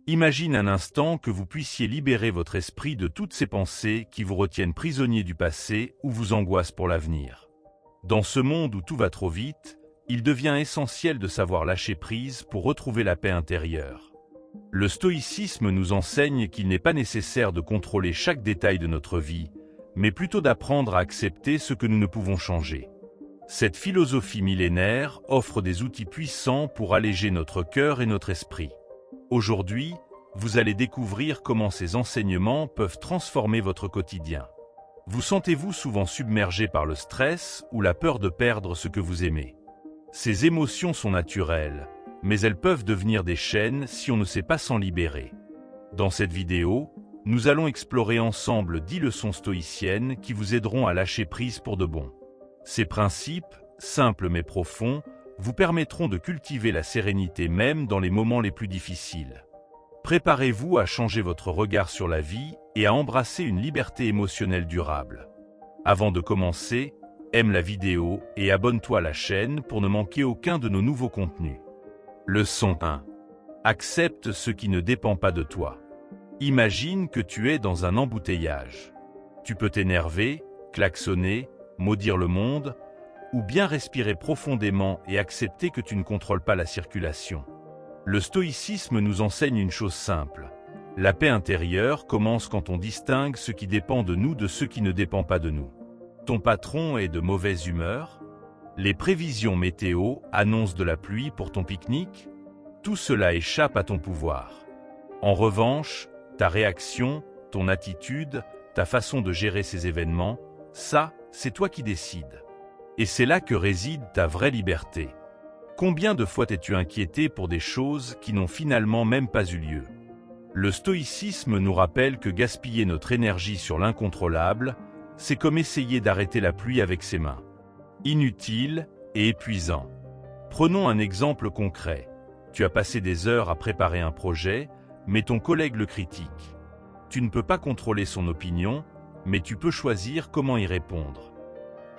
Imagine un instant que vous puissiez libérer votre esprit de toutes ces pensées qui vous retiennent prisonnier du passé ou vous angoissent pour l'avenir. Dans ce monde où tout va trop vite, il devient essentiel de savoir lâcher prise pour retrouver la paix intérieure. Le stoïcisme nous enseigne qu'il n'est pas nécessaire de contrôler chaque détail de notre vie, mais plutôt d'apprendre à accepter ce que nous ne pouvons changer. Cette philosophie millénaire offre des outils puissants pour alléger notre cœur et notre esprit. Aujourd'hui, vous allez découvrir comment ces enseignements peuvent transformer votre quotidien. Vous sentez-vous souvent submergé par le stress ou la peur de perdre ce que vous aimez? Ces émotions sont naturelles, mais elles peuvent devenir des chaînes si on ne sait pas s'en libérer. Dans cette vidéo, nous allons explorer ensemble 10 leçons stoïciennes qui vous aideront à lâcher prise pour de bon. Ces principes, simples mais profonds, vous permettront de cultiver la sérénité même dans les moments les plus difficiles. Préparez-vous à changer votre regard sur la vie et à embrasser une liberté émotionnelle durable. Avant de commencer, aime la vidéo et abonne-toi à la chaîne pour ne manquer aucun de nos nouveaux contenus. Leçon 1. Accepte ce qui ne dépend pas de toi. Imagine que tu es dans un embouteillage. Tu peux t'énerver, klaxonner, maudire le monde, ou bien respirer profondément et accepter que tu ne contrôles pas la circulation. Le stoïcisme nous enseigne une chose simple. La paix intérieure commence quand on distingue ce qui dépend de nous de ce qui ne dépend pas de nous. Ton patron est de mauvaise humeur? Les prévisions météo annoncent de la pluie pour ton pique-nique? Tout cela échappe à ton pouvoir. En revanche, ta réaction, ton attitude, ta façon de gérer ces événements, ça, c'est toi qui décides. Et c'est là que réside ta vraie liberté. Combien de fois t'es-tu inquiété pour des choses qui n'ont finalement même pas eu lieu? Le stoïcisme nous rappelle que gaspiller notre énergie sur l'incontrôlable, c'est comme essayer d'arrêter la pluie avec ses mains. Inutile et épuisant. Prenons un exemple concret. Tu as passé des heures à préparer un projet, mais ton collègue le critique. Tu ne peux pas contrôler son opinion, mais tu peux choisir comment y répondre.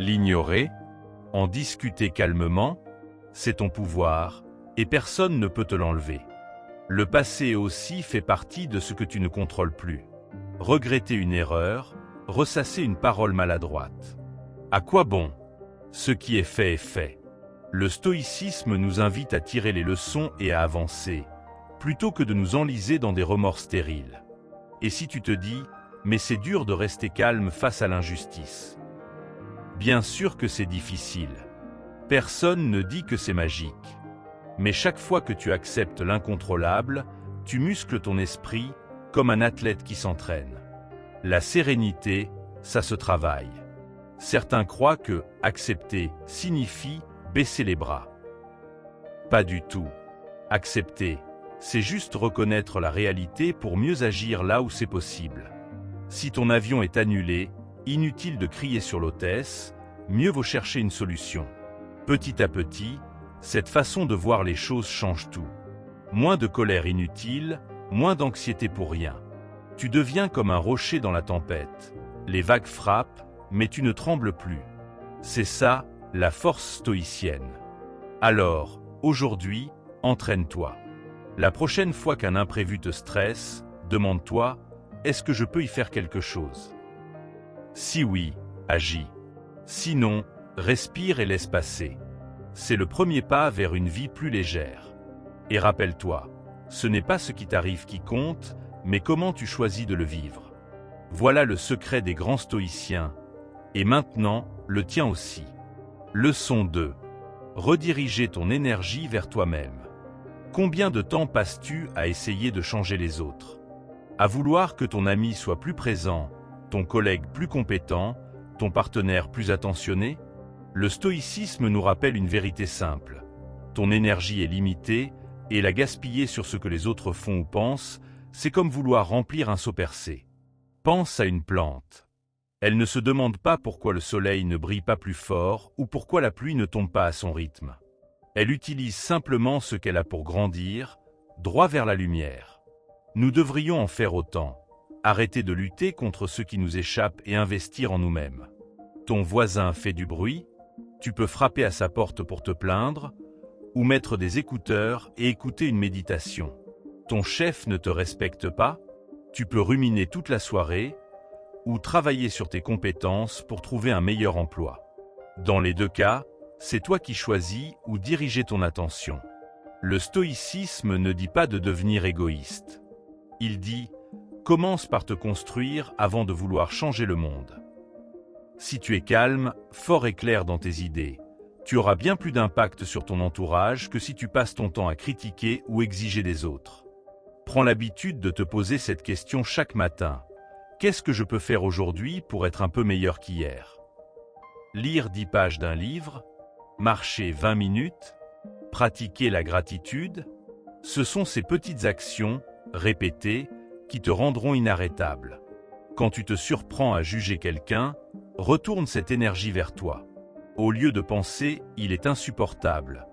L'ignorer, en discuter calmement, c'est ton pouvoir, et personne ne peut te l'enlever. Le passé aussi fait partie de ce que tu ne contrôles plus. Regretter une erreur, ressasser une parole maladroite. À quoi bon? Ce qui est fait est fait. Le stoïcisme nous invite à tirer les leçons et à avancer, plutôt que de nous enliser dans des remords stériles. Et si tu te dis, mais c'est dur de rester calme face à l'injustice. Bien sûr que c'est difficile. Personne ne dit que c'est magique. Mais chaque fois que tu acceptes l'incontrôlable, tu muscles ton esprit comme un athlète qui s'entraîne. La sérénité, ça se travaille. Certains croient que accepter signifie baisser les bras. Pas du tout. Accepter, c'est juste reconnaître la réalité pour mieux agir là où c'est possible. Si ton avion est annulé, inutile de crier sur l'hôtesse, mieux vaut chercher une solution. Petit à petit, cette façon de voir les choses change tout. Moins de colère inutile, moins d'anxiété pour rien. Tu deviens comme un rocher dans la tempête. Les vagues frappent, mais tu ne trembles plus. C'est ça, la force stoïcienne. Alors, aujourd'hui, entraîne-toi. La prochaine fois qu'un imprévu te stresse, demande-toi, est-ce que je peux y faire quelque chose? Si oui, agis. Sinon, respire et laisse passer. C'est le premier pas vers une vie plus légère. Et rappelle-toi, ce n'est pas ce qui t'arrive qui compte, mais comment tu choisis de le vivre. Voilà le secret des grands stoïciens. Et maintenant, le tien aussi. Leçon 2. Rediriger ton énergie vers toi-même. Combien de temps passes-tu à essayer de changer les autres? À vouloir que ton ami soit plus présent, ton collègue plus compétent, ton partenaire plus attentionné? Le stoïcisme nous rappelle une vérité simple. Ton énergie est limitée, et la gaspiller sur ce que les autres font ou pensent, c'est comme vouloir remplir un seau percé. Pense à une plante. Elle ne se demande pas pourquoi le soleil ne brille pas plus fort ou pourquoi la pluie ne tombe pas à son rythme. Elle utilise simplement ce qu'elle a pour grandir, droit vers la lumière. Nous devrions en faire autant. Arrêter de lutter contre ce qui nous échappe et investir en nous-mêmes. Ton voisin fait du bruit, tu peux frapper à sa porte pour te plaindre, ou mettre des écouteurs et écouter une méditation. Ton chef ne te respecte pas? Tu peux ruminer toute la soirée ou travailler sur tes compétences pour trouver un meilleur emploi. Dans les deux cas, c'est toi qui choisis où diriger ton attention. Le stoïcisme ne dit pas de devenir égoïste. Il dit « Commence par te construire avant de vouloir changer le monde ». Si tu es calme, fort et clair dans tes idées, tu auras bien plus d'impact sur ton entourage que si tu passes ton temps à critiquer ou exiger des autres. Prends l'habitude de te poser cette question chaque matin. Qu'est-ce que je peux faire aujourd'hui pour être un peu meilleur qu'hier? Lire 10 pages d'un livre, marcher 20 minutes, pratiquer la gratitude, ce sont ces petites actions, répétées, qui te rendront inarrêtable. Quand tu te surprends à juger quelqu'un, retourne cette énergie vers toi. Au lieu de penser « il est insupportable »,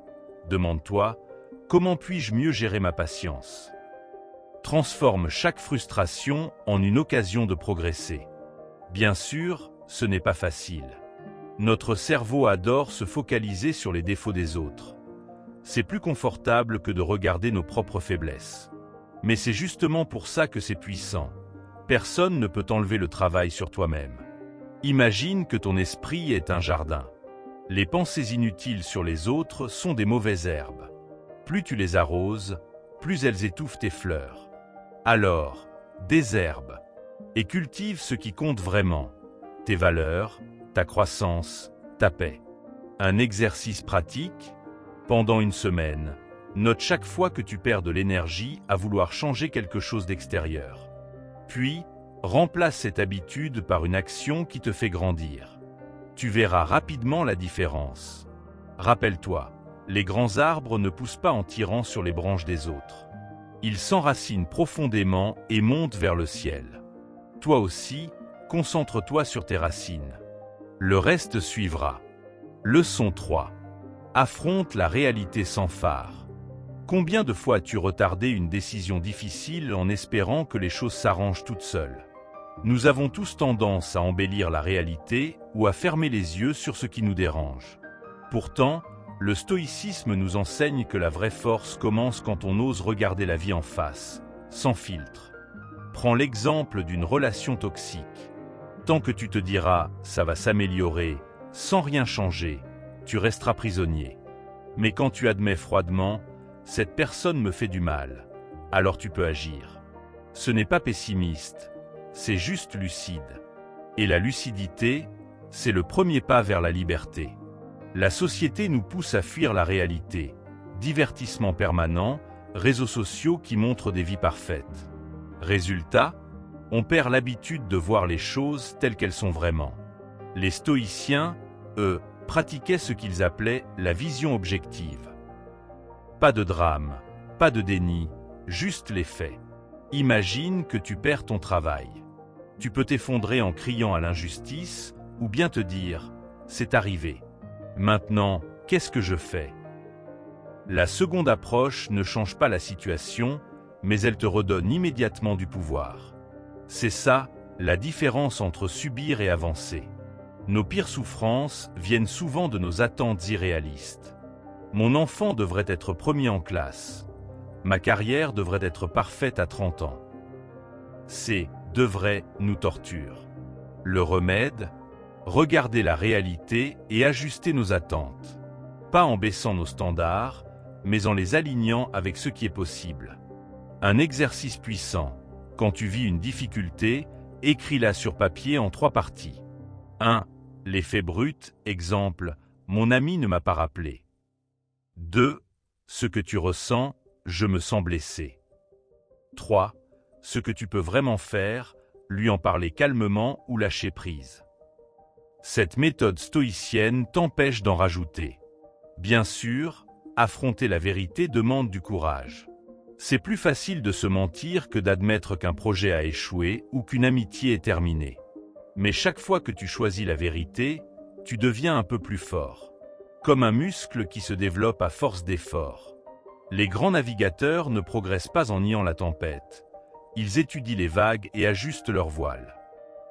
demande-toi « comment puis-je mieux gérer ma patience ?» Transforme chaque frustration en une occasion de progresser. Bien sûr, ce n'est pas facile. Notre cerveau adore se focaliser sur les défauts des autres. C'est plus confortable que de regarder nos propres faiblesses. Mais c'est justement pour ça que c'est puissant. Personne ne peut t'enlever le travail sur toi-même. Imagine que ton esprit est un jardin. Les pensées inutiles sur les autres sont des mauvaises herbes. Plus tu les arroses, plus elles étouffent tes fleurs. Alors, désherbe et cultive ce qui compte vraiment, tes valeurs, ta croissance, ta paix. Un exercice pratique, pendant une semaine, note chaque fois que tu perds de l'énergie à vouloir changer quelque chose d'extérieur. Puis, remplace cette habitude par une action qui te fait grandir. Tu verras rapidement la différence. Rappelle-toi, les grands arbres ne poussent pas en tirant sur les branches des autres. Ils s'enracinent profondément et montent vers le ciel. Toi aussi, concentre-toi sur tes racines. Le reste suivra. Leçon 3. Affronte la réalité sans phare. Combien de fois as-tu retardé une décision difficile en espérant que les choses s'arrangent toutes seules? Nous avons tous tendance à embellir la réalité ou à fermer les yeux sur ce qui nous dérange. Pourtant, le stoïcisme nous enseigne que la vraie force commence quand on ose regarder la vie en face, sans filtre. Prends l'exemple d'une relation toxique. Tant que tu te diras « ça va s'améliorer » sans rien changer, tu resteras prisonnier. Mais quand tu admets froidement « cette personne me fait du mal », alors tu peux agir. Ce n'est pas pessimiste, c'est juste lucide. Et la lucidité, c'est le premier pas vers la liberté. La société nous pousse à fuir la réalité. Divertissement permanent, réseaux sociaux qui montrent des vies parfaites. Résultat, on perd l'habitude de voir les choses telles qu'elles sont vraiment. Les stoïciens, eux, pratiquaient ce qu'ils appelaient la vision objective. Pas de drame, pas de déni, juste les faits. Imagine que tu perds ton travail. Tu peux t'effondrer en criant à l'injustice ou bien te dire « c'est arrivé ». Maintenant, qu'est-ce que je fais? La seconde approche ne change pas la situation, mais elle te redonne immédiatement du pouvoir. C'est ça, la différence entre subir et avancer. Nos pires souffrances viennent souvent de nos attentes irréalistes. Mon enfant devrait être premier en classe. Ma carrière devrait être parfaite à 30 ans. Ces « devrait » nous torturent. Le remède? Regarder la réalité et ajuster nos attentes. Pas en baissant nos standards, mais en les alignant avec ce qui est possible. Un exercice puissant. Quand tu vis une difficulté, écris-la sur papier en 3 parties. 1. Les faits bruts, exemple, mon ami ne m'a pas rappelé. 2. Ce que tu ressens, je me sens blessé. 3. Ce que tu peux vraiment faire, lui en parler calmement ou lâcher prise. Cette méthode stoïcienne t'empêche d'en rajouter. Bien sûr, affronter la vérité demande du courage. C'est plus facile de se mentir que d'admettre qu'un projet a échoué ou qu'une amitié est terminée. Mais chaque fois que tu choisis la vérité, tu deviens un peu plus fort. Comme un muscle qui se développe à force d'efforts. Les grands navigateurs ne progressent pas en niant la tempête. Ils étudient les vagues et ajustent leur voile.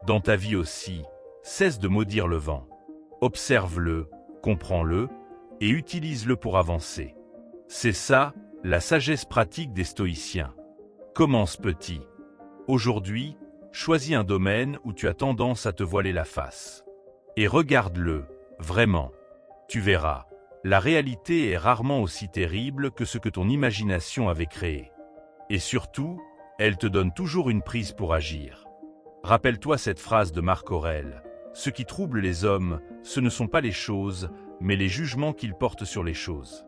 Dans ta vie aussi, cesse de maudire le vent. Observe-le, comprends-le et utilise-le pour avancer. C'est ça, la sagesse pratique des stoïciens. Commence petit. Aujourd'hui, choisis un domaine où tu as tendance à te voiler la face. Et regarde-le, vraiment. Tu verras, la réalité est rarement aussi terrible que ce que ton imagination avait créé. Et surtout, elle te donne toujours une prise pour agir. Rappelle-toi cette phrase de Marc Aurèle. Ce qui trouble les hommes, ce ne sont pas les choses, mais les jugements qu'ils portent sur les choses.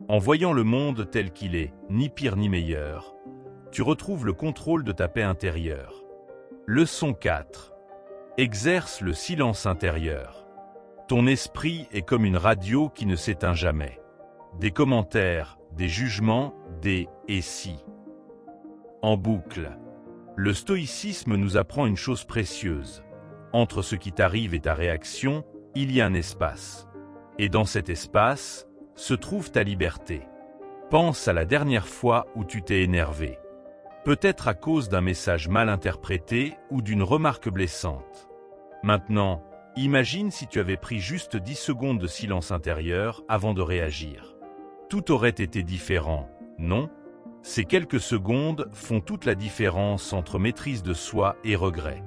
En voyant le monde tel qu'il est, ni pire ni meilleur, tu retrouves le contrôle de ta paix intérieure. Leçon 4. Exerce le silence intérieur. Ton esprit est comme une radio qui ne s'éteint jamais. Des commentaires, des jugements, des « et si ». En boucle. Le stoïcisme nous apprend une chose précieuse. Entre ce qui t'arrive et ta réaction, il y a un espace. Et dans cet espace, se trouve ta liberté. Pense à la dernière fois où tu t'es énervé. Peut-être à cause d'un message mal interprété ou d'une remarque blessante. Maintenant, imagine si tu avais pris juste 10 secondes de silence intérieur avant de réagir. Tout aurait été différent, non ? Ces quelques secondes font toute la différence entre maîtrise de soi et regret.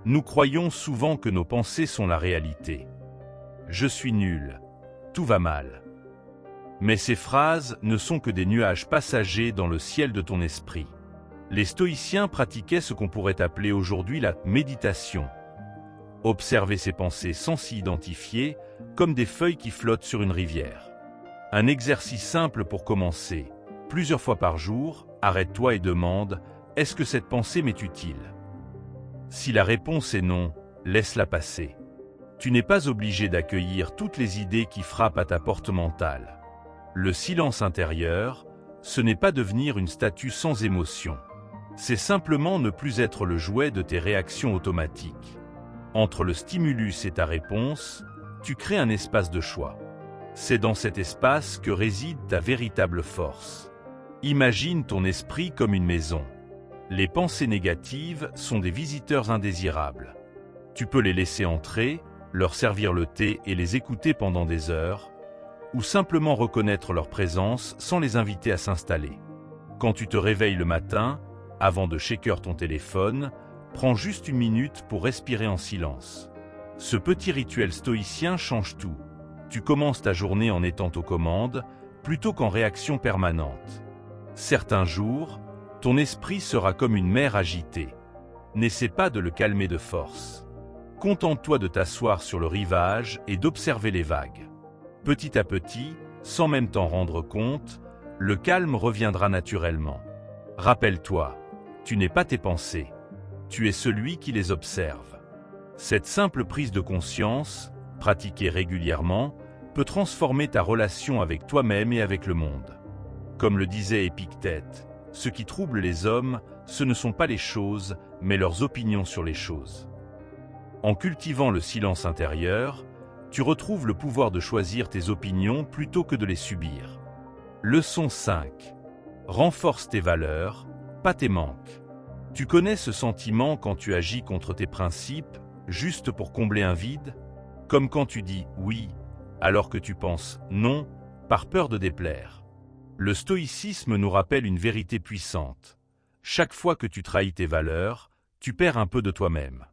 Nous croyons souvent que nos pensées sont la réalité. Je suis nul. Tout va mal. Mais ces phrases ne sont que des nuages passagers dans le ciel de ton esprit. Les stoïciens pratiquaient ce qu'on pourrait appeler aujourd'hui la méditation. Observer ses pensées sans s'y identifier, comme des feuilles qui flottent sur une rivière. Un exercice simple pour commencer. Plusieurs fois par jour, arrête-toi et demande « Est-ce que cette pensée m'est utile ?» Si la réponse est non, laisse-la passer. Tu n'es pas obligé d'accueillir toutes les idées qui frappent à ta porte mentale. Le silence intérieur, ce n'est pas devenir une statue sans émotion. C'est simplement ne plus être le jouet de tes réactions automatiques. Entre le stimulus et ta réponse, tu crées un espace de choix. C'est dans cet espace que réside ta véritable force. Imagine ton esprit comme une maison. Les pensées négatives sont des visiteurs indésirables. Tu peux les laisser entrer, leur servir le thé et les écouter pendant des heures, ou simplement reconnaître leur présence sans les inviter à s'installer. Quand tu te réveilles le matin, avant de shaker ton téléphone, prends juste une minute pour respirer en silence. Ce petit rituel stoïcien change tout. Tu commences ta journée en étant aux commandes, plutôt qu'en réaction permanente. Certains jours, ton esprit sera comme une mer agitée. N'essaie pas de le calmer de force. Contente-toi de t'asseoir sur le rivage et d'observer les vagues. Petit à petit, sans même t'en rendre compte, le calme reviendra naturellement. Rappelle-toi, tu n'es pas tes pensées. Tu es celui qui les observe. Cette simple prise de conscience, pratiquée régulièrement, peut transformer ta relation avec toi-même et avec le monde. Comme le disait Épictète, ce qui trouble les hommes, ce ne sont pas les choses, mais leurs opinions sur les choses. En cultivant le silence intérieur, tu retrouves le pouvoir de choisir tes opinions plutôt que de les subir. Leçon 5. Renforce tes valeurs, pas tes manques. Tu connais ce sentiment quand tu agis contre tes principes, juste pour combler un vide? Comme quand tu dis « oui » alors que tu penses « non » par peur de déplaire. Le stoïcisme nous rappelle une vérité puissante. Chaque fois que tu trahis tes valeurs, tu perds un peu de toi-même.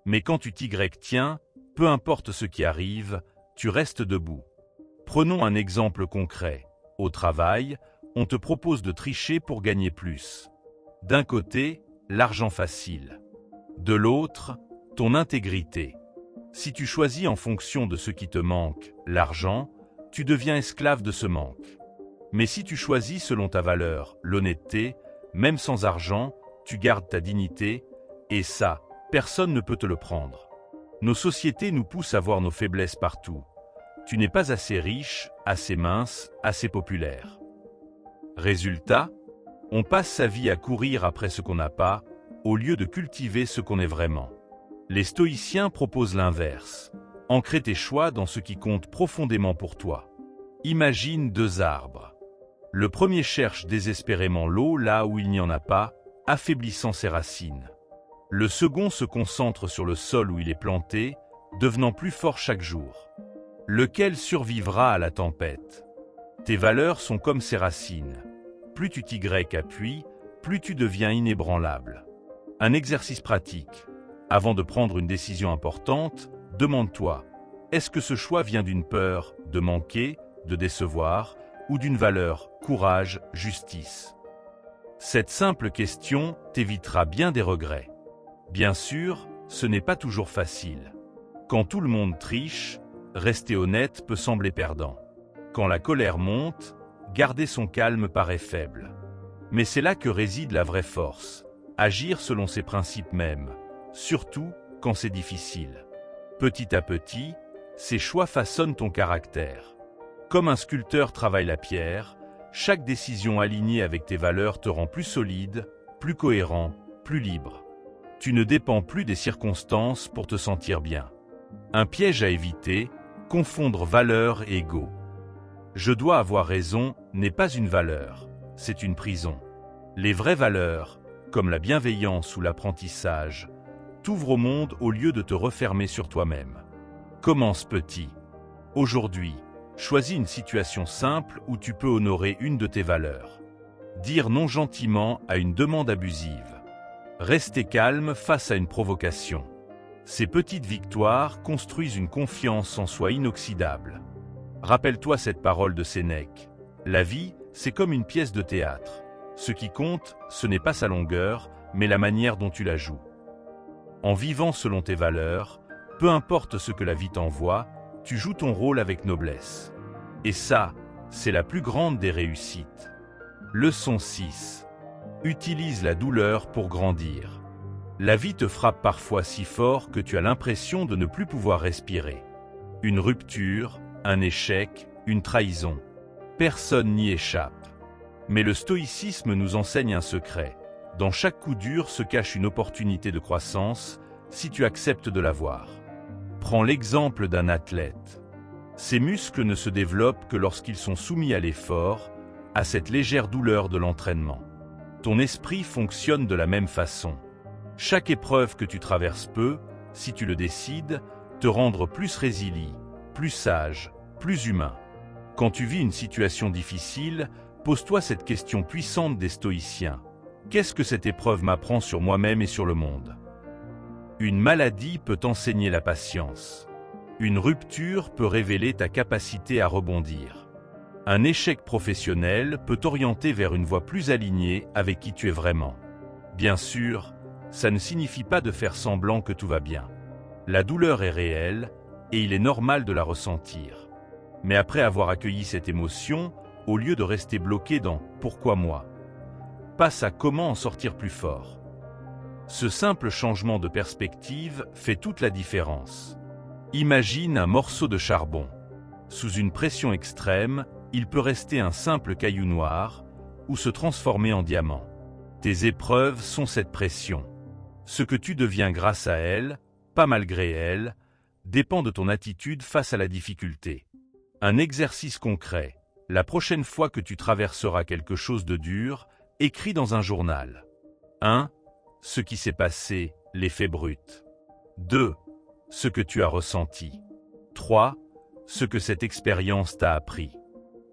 Mais quand tu t'y tiens, peu importe ce qui arrive, tu restes debout. Prenons un exemple concret. Au travail, on te propose de tricher pour gagner plus. D'un côté, l'argent facile. De l'autre, ton intégrité. Si tu choisis en fonction de ce qui te manque, l'argent, tu deviens esclave de ce manque. Mais si tu choisis selon ta valeur, l'honnêteté, même sans argent, tu gardes ta dignité, et ça, personne ne peut te le prendre. Nos sociétés nous poussent à voir nos faiblesses partout. Tu n'es pas assez riche, assez mince, assez populaire. Résultat, on passe sa vie à courir après ce qu'on n'a pas, au lieu de cultiver ce qu'on est vraiment. Les stoïciens proposent l'inverse. Ancrer tes choix dans ce qui compte profondément pour toi. Imagine 2 arbres. Le premier cherche désespérément l'eau là où il n'y en a pas, affaiblissant ses racines. Le second se concentre sur le sol où il est planté, devenant plus fort chaque jour. Lequel survivra à la tempête? Tes valeurs sont comme ces racines. Plus tu t'y appuies, plus tu deviens inébranlable. Un exercice pratique. Avant de prendre une décision importante, demande-toi, est-ce que ce choix vient d'une peur de manquer, de décevoir, ou d'une valeur, courage, justice? Cette simple question t'évitera bien des regrets. Bien sûr, ce n'est pas toujours facile. Quand tout le monde triche, rester honnête peut sembler perdant. Quand la colère monte, garder son calme paraît faible. Mais c'est là que réside la vraie force. Agir selon ses principes mêmes, surtout quand c'est difficile. Petit à petit, ces choix façonnent ton caractère. Comme un sculpteur travaille la pierre, chaque décision alignée avec tes valeurs te rend plus solide, plus cohérent, plus libre. Tu ne dépends plus des circonstances pour te sentir bien. Un piège à éviter, confondre valeurs et ego. Je dois avoir raison n'est pas une valeur, c'est une prison. Les vraies valeurs, comme la bienveillance ou l'apprentissage, t'ouvrent au monde au lieu de te refermer sur toi-même. Commence petit. Aujourd'hui, choisis une situation simple où tu peux honorer une de tes valeurs. Dire non gentiment à une demande abusive. Rester calme face à une provocation. Ces petites victoires construisent une confiance en soi inoxydable. Rappelle-toi cette parole de Sénèque. La vie, c'est comme une pièce de théâtre. Ce qui compte, ce n'est pas sa longueur, mais la manière dont tu la joues. En vivant selon tes valeurs, peu importe ce que la vie t'envoie, tu joues ton rôle avec noblesse. Et ça, c'est la plus grande des réussites. Leçon 6. Utilise la douleur pour grandir. La vie te frappe parfois si fort que tu as l'impression de ne plus pouvoir respirer. Une rupture, un échec, une trahison. Personne n'y échappe. Mais le stoïcisme nous enseigne un secret. Dans chaque coup dur se cache une opportunité de croissance, si tu acceptes de la voir. Prends l'exemple d'un athlète. Ses muscles ne se développent que lorsqu'ils sont soumis à l'effort, à cette légère douleur de l'entraînement. Ton esprit fonctionne de la même façon. Chaque épreuve que tu traverses peut, si tu le décides, te rendre plus résilient, plus sage, plus humain. Quand tu vis une situation difficile, pose-toi cette question puissante des stoïciens. Qu'est-ce que cette épreuve m'apprend sur moi-même et sur le monde? Une maladie peut enseigner la patience. Une rupture peut révéler ta capacité à rebondir. Un échec professionnel peut t'orienter vers une voie plus alignée avec qui tu es vraiment. Bien sûr, ça ne signifie pas de faire semblant que tout va bien. La douleur est réelle et il est normal de la ressentir. Mais après avoir accueilli cette émotion, au lieu de rester bloqué dans « pourquoi moi ?», passe à comment en sortir plus fort. Ce simple changement de perspective fait toute la différence. Imagine un morceau de charbon. Sous une pression extrême, il peut rester un simple caillou noir ou se transformer en diamant. Tes épreuves sont cette pression. Ce que tu deviens grâce à elles, pas malgré elles, dépend de ton attitude face à la difficulté. Un exercice concret. La prochaine fois que tu traverseras quelque chose de dur, écris dans un journal. 1. Ce qui s'est passé, les faits bruts. 2. Ce que tu as ressenti. 3. Ce que cette expérience t'a appris.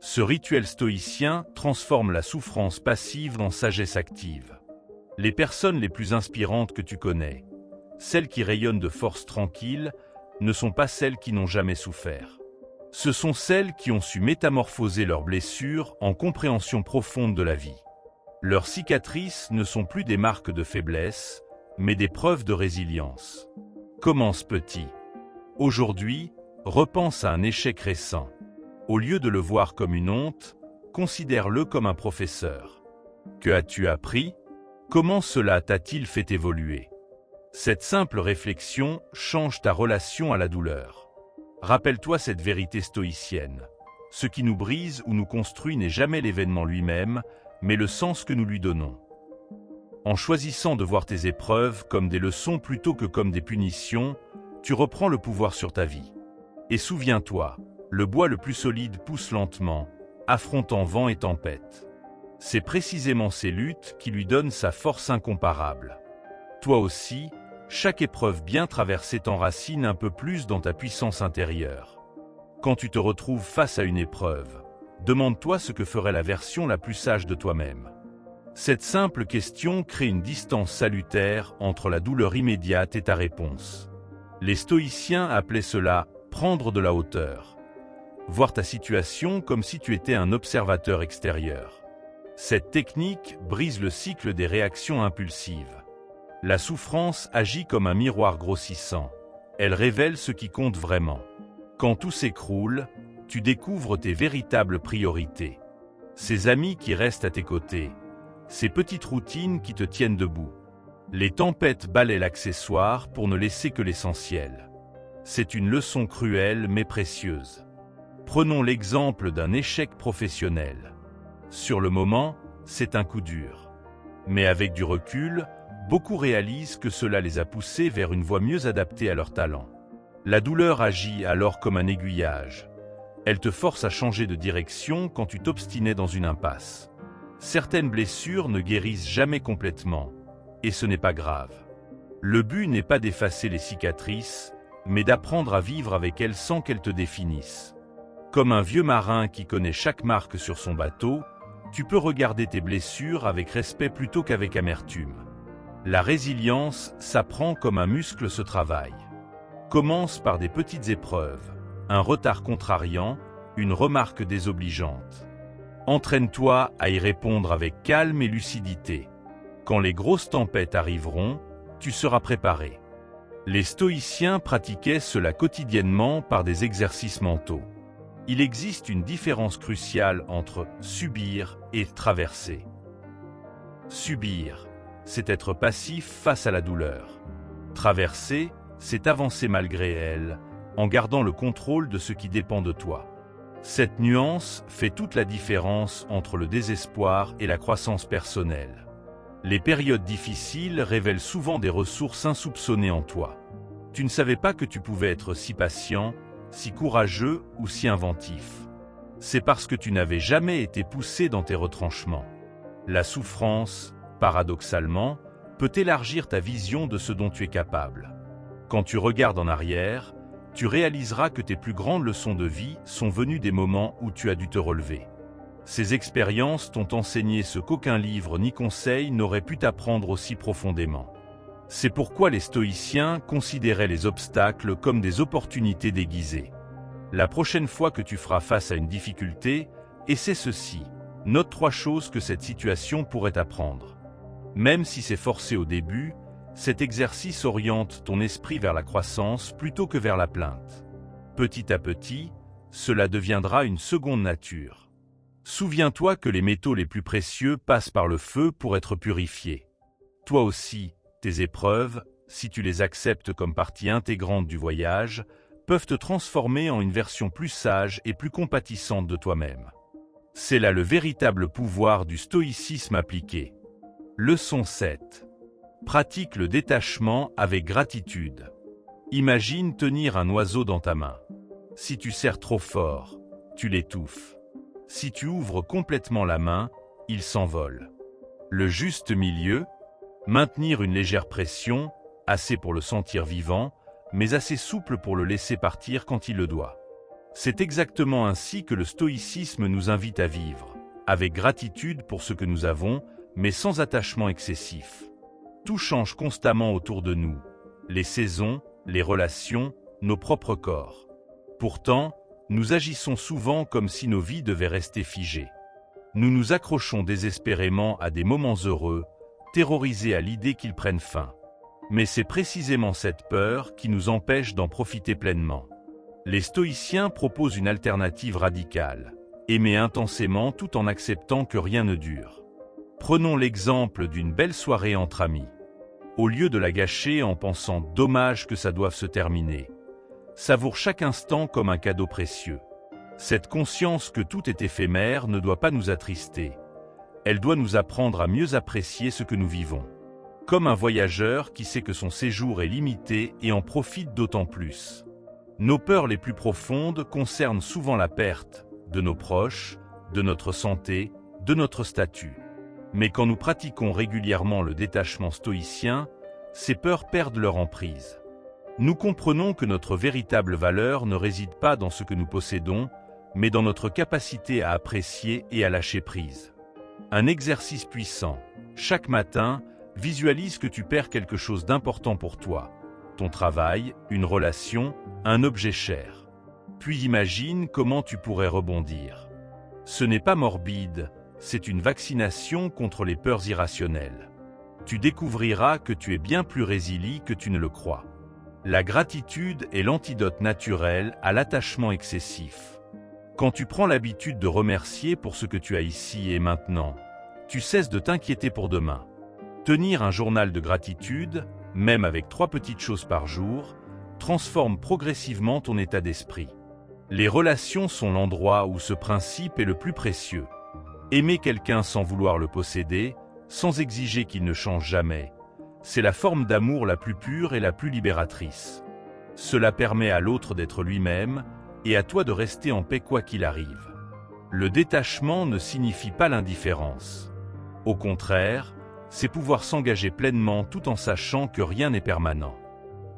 Ce rituel stoïcien transforme la souffrance passive en sagesse active. Les personnes les plus inspirantes que tu connais, celles qui rayonnent de force tranquille, ne sont pas celles qui n'ont jamais souffert. Ce sont celles qui ont su métamorphoser leurs blessures en compréhension profonde de la vie. Leurs cicatrices ne sont plus des marques de faiblesse, mais des preuves de résilience. Commence petit. Aujourd'hui, repense à un échec récent. Au lieu de le voir comme une honte, considère-le comme un professeur. Que as-tu appris? Comment cela t'a-t-il fait évoluer? Cette simple réflexion change ta relation à la douleur. Rappelle-toi cette vérité stoïcienne. Ce qui nous brise ou nous construit n'est jamais l'événement lui-même, mais le sens que nous lui donnons. En choisissant de voir tes épreuves comme des leçons plutôt que comme des punitions, tu reprends le pouvoir sur ta vie. Et souviens-toi, le bois le plus solide pousse lentement, affrontant vent et tempête. C'est précisément ces luttes qui lui donnent sa force incomparable. Toi aussi, chaque épreuve bien traversée t'enracine un peu plus dans ta puissance intérieure. Quand tu te retrouves face à une épreuve, demande-toi ce que ferait la version la plus sage de toi-même. Cette simple question crée une distance salutaire entre la douleur immédiate et ta réponse. Les stoïciens appelaient cela « prendre de la hauteur ». Voir ta situation comme si tu étais un observateur extérieur. Cette technique brise le cycle des réactions impulsives. La souffrance agit comme un miroir grossissant. Elle révèle ce qui compte vraiment. Quand tout s'écroule, tu découvres tes véritables priorités. Ces amis qui restent à tes côtés. Ces petites routines qui te tiennent debout. Les tempêtes balaient l'accessoire pour ne laisser que l'essentiel. C'est une leçon cruelle mais précieuse. Prenons l'exemple d'un échec professionnel. Sur le moment, c'est un coup dur. Mais avec du recul, beaucoup réalisent que cela les a poussés vers une voie mieux adaptée à leur talent. La douleur agit alors comme un aiguillage. Elle te force à changer de direction quand tu t'obstinais dans une impasse. Certaines blessures ne guérissent jamais complètement, et ce n'est pas grave. Le but n'est pas d'effacer les cicatrices, mais d'apprendre à vivre avec elles sans qu'elles te définissent. Comme un vieux marin qui connaît chaque marque sur son bateau, tu peux regarder tes blessures avec respect plutôt qu'avec amertume. La résilience s'apprend comme un muscle se travaille. Commence par des petites épreuves, un retard contrariant, une remarque désobligeante. Entraîne-toi à y répondre avec calme et lucidité. Quand les grosses tempêtes arriveront, tu seras préparé. Les stoïciens pratiquaient cela quotidiennement par des exercices mentaux. Il existe une différence cruciale entre subir et traverser. Subir, c'est être passif face à la douleur. Traverser, c'est avancer malgré elle, en gardant le contrôle de ce qui dépend de toi. Cette nuance fait toute la différence entre le désespoir et la croissance personnelle. Les périodes difficiles révèlent souvent des ressources insoupçonnées en toi. Tu ne savais pas que tu pouvais être si patient, si courageux ou si inventif. C'est parce que tu n'avais jamais été poussé dans tes retranchements. La souffrance, paradoxalement, peut élargir ta vision de ce dont tu es capable. Quand tu regardes en arrière, tu réaliseras que tes plus grandes leçons de vie sont venues des moments où tu as dû te relever. Ces expériences t'ont enseigné ce qu'aucun livre ni conseil n'aurait pu t'apprendre aussi profondément. C'est pourquoi les stoïciens considéraient les obstacles comme des opportunités déguisées. La prochaine fois que tu feras face à une difficulté, essaie ceci. Note 3 choses que cette situation pourrait t'apprendre. Même si c'est forcé au début, cet exercice oriente ton esprit vers la croissance plutôt que vers la plainte. Petit à petit, cela deviendra une seconde nature. Souviens-toi que les métaux les plus précieux passent par le feu pour être purifiés. Toi aussi, tes épreuves, si tu les acceptes comme partie intégrante du voyage, peuvent te transformer en une version plus sage et plus compatissante de toi-même. C'est là le véritable pouvoir du stoïcisme appliqué. Leçon 7. Pratique le détachement avec gratitude. Imagine tenir un oiseau dans ta main. Si tu serres trop fort, tu l'étouffes. Si tu ouvres complètement la main, il s'envole. Le juste milieu, maintenir une légère pression, assez pour le sentir vivant, mais assez souple pour le laisser partir quand il le doit. C'est exactement ainsi que le stoïcisme nous invite à vivre, avec gratitude pour ce que nous avons, mais sans attachement excessif. Tout change constamment autour de nous, les saisons, les relations, nos propres corps. Pourtant, nous agissons souvent comme si nos vies devaient rester figées. Nous nous accrochons désespérément à des moments heureux, terrorisés à l'idée qu'ils prennent fin. Mais c'est précisément cette peur qui nous empêche d'en profiter pleinement. Les stoïciens proposent une alternative radicale, aimer intensément tout en acceptant que rien ne dure. Prenons l'exemple d'une belle soirée entre amis. Au lieu de la gâcher en pensant « dommage que ça doive se terminer », savoure chaque instant comme un cadeau précieux. Cette conscience que tout est éphémère ne doit pas nous attrister. Elle doit nous apprendre à mieux apprécier ce que nous vivons. Comme un voyageur qui sait que son séjour est limité et en profite d'autant plus. Nos peurs les plus profondes concernent souvent la perte de nos proches, de notre santé, de notre statut. Mais quand nous pratiquons régulièrement le détachement stoïcien, ces peurs perdent leur emprise. Nous comprenons que notre véritable valeur ne réside pas dans ce que nous possédons, mais dans notre capacité à apprécier et à lâcher prise. Un exercice puissant. Chaque matin, visualise que tu perds quelque chose d'important pour toi. Ton travail, une relation, un objet cher. Puis imagine comment tu pourrais rebondir. Ce n'est pas morbide, c'est une vaccination contre les peurs irrationnelles. Tu découvriras que tu es bien plus résilient que tu ne le crois. La gratitude est l'antidote naturel à l'attachement excessif. Quand tu prends l'habitude de remercier pour ce que tu as ici et maintenant, tu cesses de t'inquiéter pour demain. Tenir un journal de gratitude, même avec 3 petites choses par jour, transforme progressivement ton état d'esprit. Les relations sont l'endroit où ce principe est le plus précieux. Aimer quelqu'un sans vouloir le posséder, sans exiger qu'il ne change jamais, c'est la forme d'amour la plus pure et la plus libératrice. Cela permet à l'autre d'être lui-même et à toi de rester en paix quoi qu'il arrive. Le détachement ne signifie pas l'indifférence. Au contraire, c'est pouvoir s'engager pleinement tout en sachant que rien n'est permanent.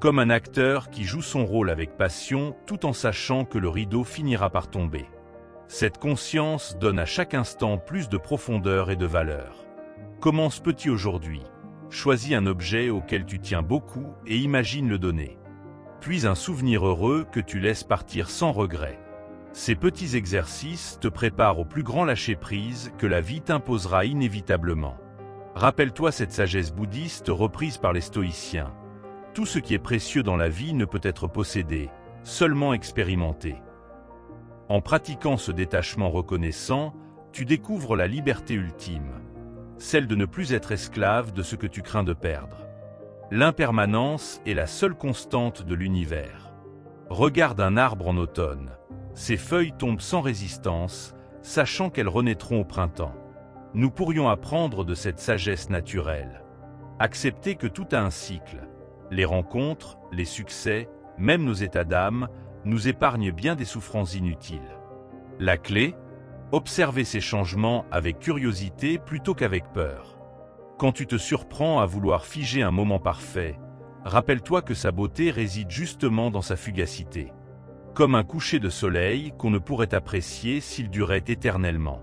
Comme un acteur qui joue son rôle avec passion tout en sachant que le rideau finira par tomber. Cette conscience donne à chaque instant plus de profondeur et de valeur. Commence petit aujourd'hui. Choisis un objet auquel tu tiens beaucoup et imagine le donner. Puis un souvenir heureux que tu laisses partir sans regret. Ces petits exercices te préparent au plus grand lâcher-prise que la vie t'imposera inévitablement. Rappelle-toi cette sagesse bouddhiste reprise par les stoïciens. Tout ce qui est précieux dans la vie ne peut être possédé, seulement expérimenté. En pratiquant ce détachement reconnaissant, tu découvres la liberté ultime, celle de ne plus être esclave de ce que tu crains de perdre. L'impermanence est la seule constante de l'univers. Regarde un arbre en automne. Ses feuilles tombent sans résistance, sachant qu'elles renaîtront au printemps. Nous pourrions apprendre de cette sagesse naturelle. Accepter que tout a un cycle. Les rencontres, les succès, même nos états d'âme, nous épargnent bien des souffrances inutiles. La clé ? Observer ces changements avec curiosité plutôt qu'avec peur. Quand tu te surprends à vouloir figer un moment parfait, rappelle-toi que sa beauté réside justement dans sa fugacité. Comme un coucher de soleil qu'on ne pourrait apprécier s'il durait éternellement.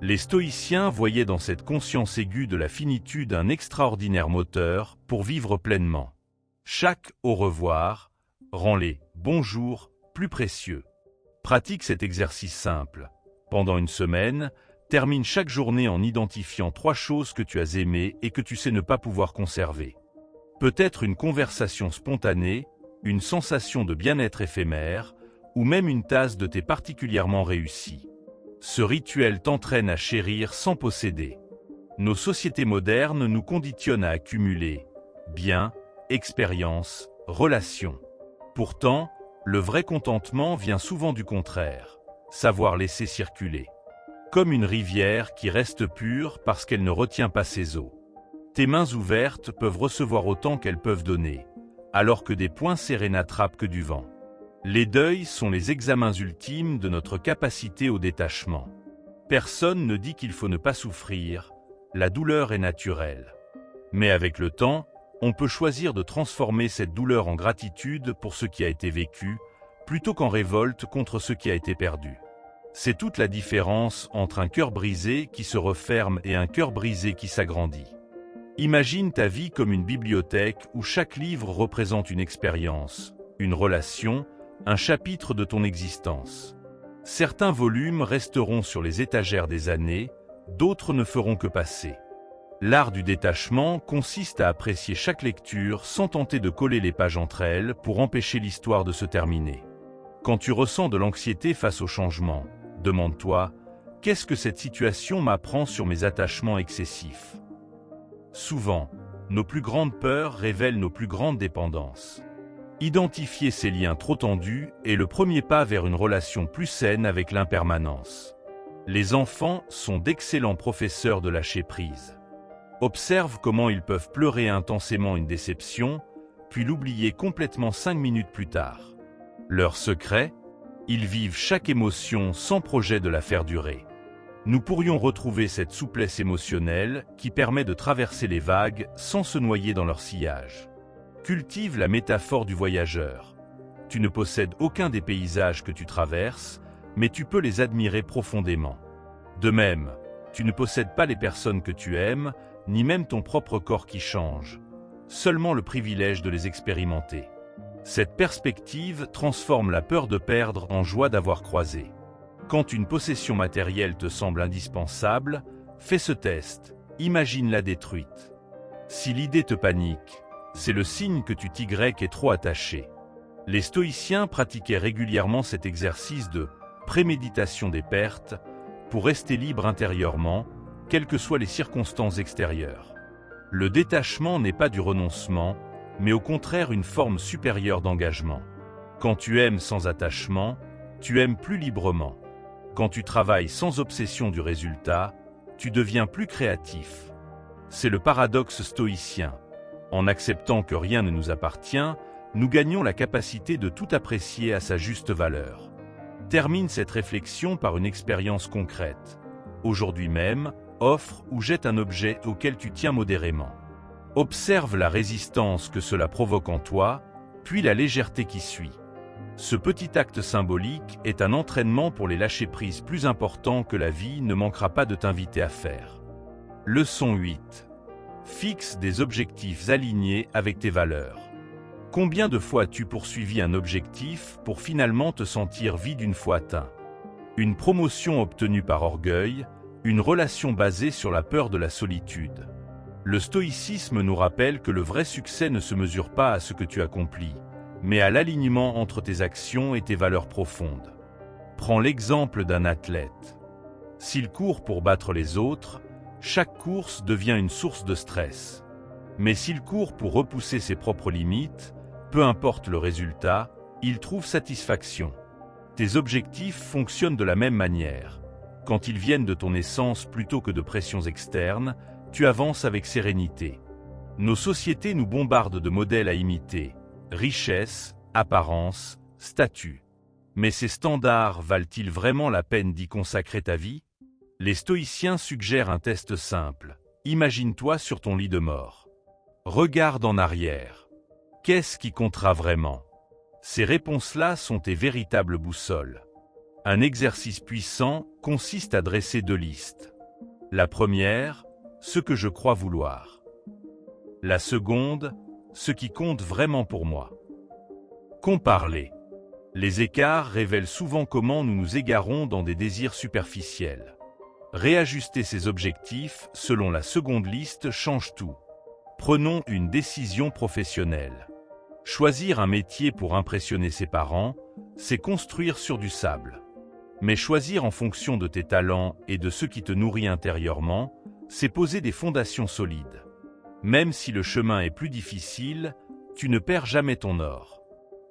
Les stoïciens voyaient dans cette conscience aiguë de la finitude un extraordinaire moteur pour vivre pleinement. Chaque « au revoir » rend les « bonjour » plus précieux. Pratique cet exercice simple. Pendant une semaine, termine chaque journée en identifiant 3 choses que tu as aimées et que tu sais ne pas pouvoir conserver. Peut-être une conversation spontanée, une sensation de bien-être éphémère, ou même une tasse de thé particulièrement réussie. Ce rituel t'entraîne à chérir sans posséder. Nos sociétés modernes nous conditionnent à accumuler biens, expériences, relations. Pourtant, le vrai contentement vient souvent du contraire, savoir laisser circuler. Comme une rivière qui reste pure parce qu'elle ne retient pas ses eaux. Tes mains ouvertes peuvent recevoir autant qu'elles peuvent donner, alors que des poings serrés n'attrapent que du vent. Les deuils sont les examens ultimes de notre capacité au détachement. Personne ne dit qu'il faut ne pas souffrir, la douleur est naturelle. Mais avec le temps, on peut choisir de transformer cette douleur en gratitude pour ce qui a été vécu, plutôt qu'en révolte contre ce qui a été perdu. C'est toute la différence entre un cœur brisé qui se referme et un cœur brisé qui s'agrandit. Imagine ta vie comme une bibliothèque où chaque livre représente une expérience, une relation, un chapitre de ton existence. Certains volumes resteront sur les étagères des années, d'autres ne feront que passer. L'art du détachement consiste à apprécier chaque lecture sans tenter de coller les pages entre elles pour empêcher l'histoire de se terminer. Quand tu ressens de l'anxiété face au changement, demande-toi « Qu'est-ce que cette situation m'apprend sur mes attachements excessifs ?» Souvent, nos plus grandes peurs révèlent nos plus grandes dépendances. Identifier ces liens trop tendus est le premier pas vers une relation plus saine avec l'impermanence. Les enfants sont d'excellents professeurs de lâcher prise. Observe comment ils peuvent pleurer intensément une déception, puis l'oublier complètement 5 minutes plus tard. Leur secret ? Ils vivent chaque émotion sans projet de la faire durer. Nous pourrions retrouver cette souplesse émotionnelle qui permet de traverser les vagues sans se noyer dans leur sillage. Cultive la métaphore du voyageur. Tu ne possèdes aucun des paysages que tu traverses, mais tu peux les admirer profondément. De même, Tu ne possèdes pas les personnes que tu aimes, ni même ton propre corps qui change. Seulement le privilège de les expérimenter. Cette perspective transforme la peur de perdre en joie d'avoir croisé. Quand une possession matérielle te semble indispensable, fais ce test, imagine-la détruite. Si l'idée te panique, c'est le signe que tu t'y es trop attaché. Les stoïciens pratiquaient régulièrement cet exercice de préméditation des pertes pour rester libre intérieurement, quelles que soient les circonstances extérieures. Le détachement n'est pas du renoncement, mais au contraire une forme supérieure d'engagement. Quand tu aimes sans attachement, tu aimes plus librement. Quand tu travailles sans obsession du résultat, tu deviens plus créatif. C'est le paradoxe stoïcien. En acceptant que rien ne nous appartient, nous gagnons la capacité de tout apprécier à sa juste valeur. Termine cette réflexion par une expérience concrète. Aujourd'hui même, offre ou jette un objet auquel tu tiens modérément. Observe la résistance que cela provoque en toi, puis la légèreté qui suit. Ce petit acte symbolique est un entraînement pour les lâcher-prise plus importants que la vie ne manquera pas de t'inviter à faire. Leçon 8. Fixe des objectifs alignés avec tes valeurs. Combien de fois as-tu poursuivi un objectif pour finalement te sentir vide une fois atteint? Une promotion obtenue par orgueil, une relation basée sur la peur de la solitude. Le stoïcisme nous rappelle que le vrai succès ne se mesure pas à ce que tu accomplis, mais à l'alignement entre tes actions et tes valeurs profondes. Prends l'exemple d'un athlète. S'il court pour battre les autres, chaque course devient une source de stress. Mais s'il court pour repousser ses propres limites, peu importe le résultat, il trouve satisfaction. Tes objectifs fonctionnent de la même manière. Quand ils viennent de ton essence plutôt que de pressions externes, tu avances avec sérénité. Nos sociétés nous bombardent de modèles à imiter. Richesse, apparence, statut. Mais ces standards valent-ils vraiment la peine d'y consacrer ta vie? Les stoïciens suggèrent un test simple. Imagine-toi sur ton lit de mort. Regarde en arrière. Qu'est-ce qui comptera vraiment? Ces réponses-là sont tes véritables boussoles. Un exercice puissant consiste à dresser 2 listes. La première, ce que je crois vouloir. La seconde, ce qui compte vraiment pour moi. Compare-les. Les écarts révèlent souvent comment nous nous égarons dans des désirs superficiels. Réajuster ses objectifs selon la seconde liste change tout. Prenons une décision professionnelle. Choisir un métier pour impressionner ses parents, c'est construire sur du sable. Mais choisir en fonction de tes talents et de ce qui te nourrit intérieurement, c'est poser des fondations solides. Même si le chemin est plus difficile, tu ne perds jamais ton or.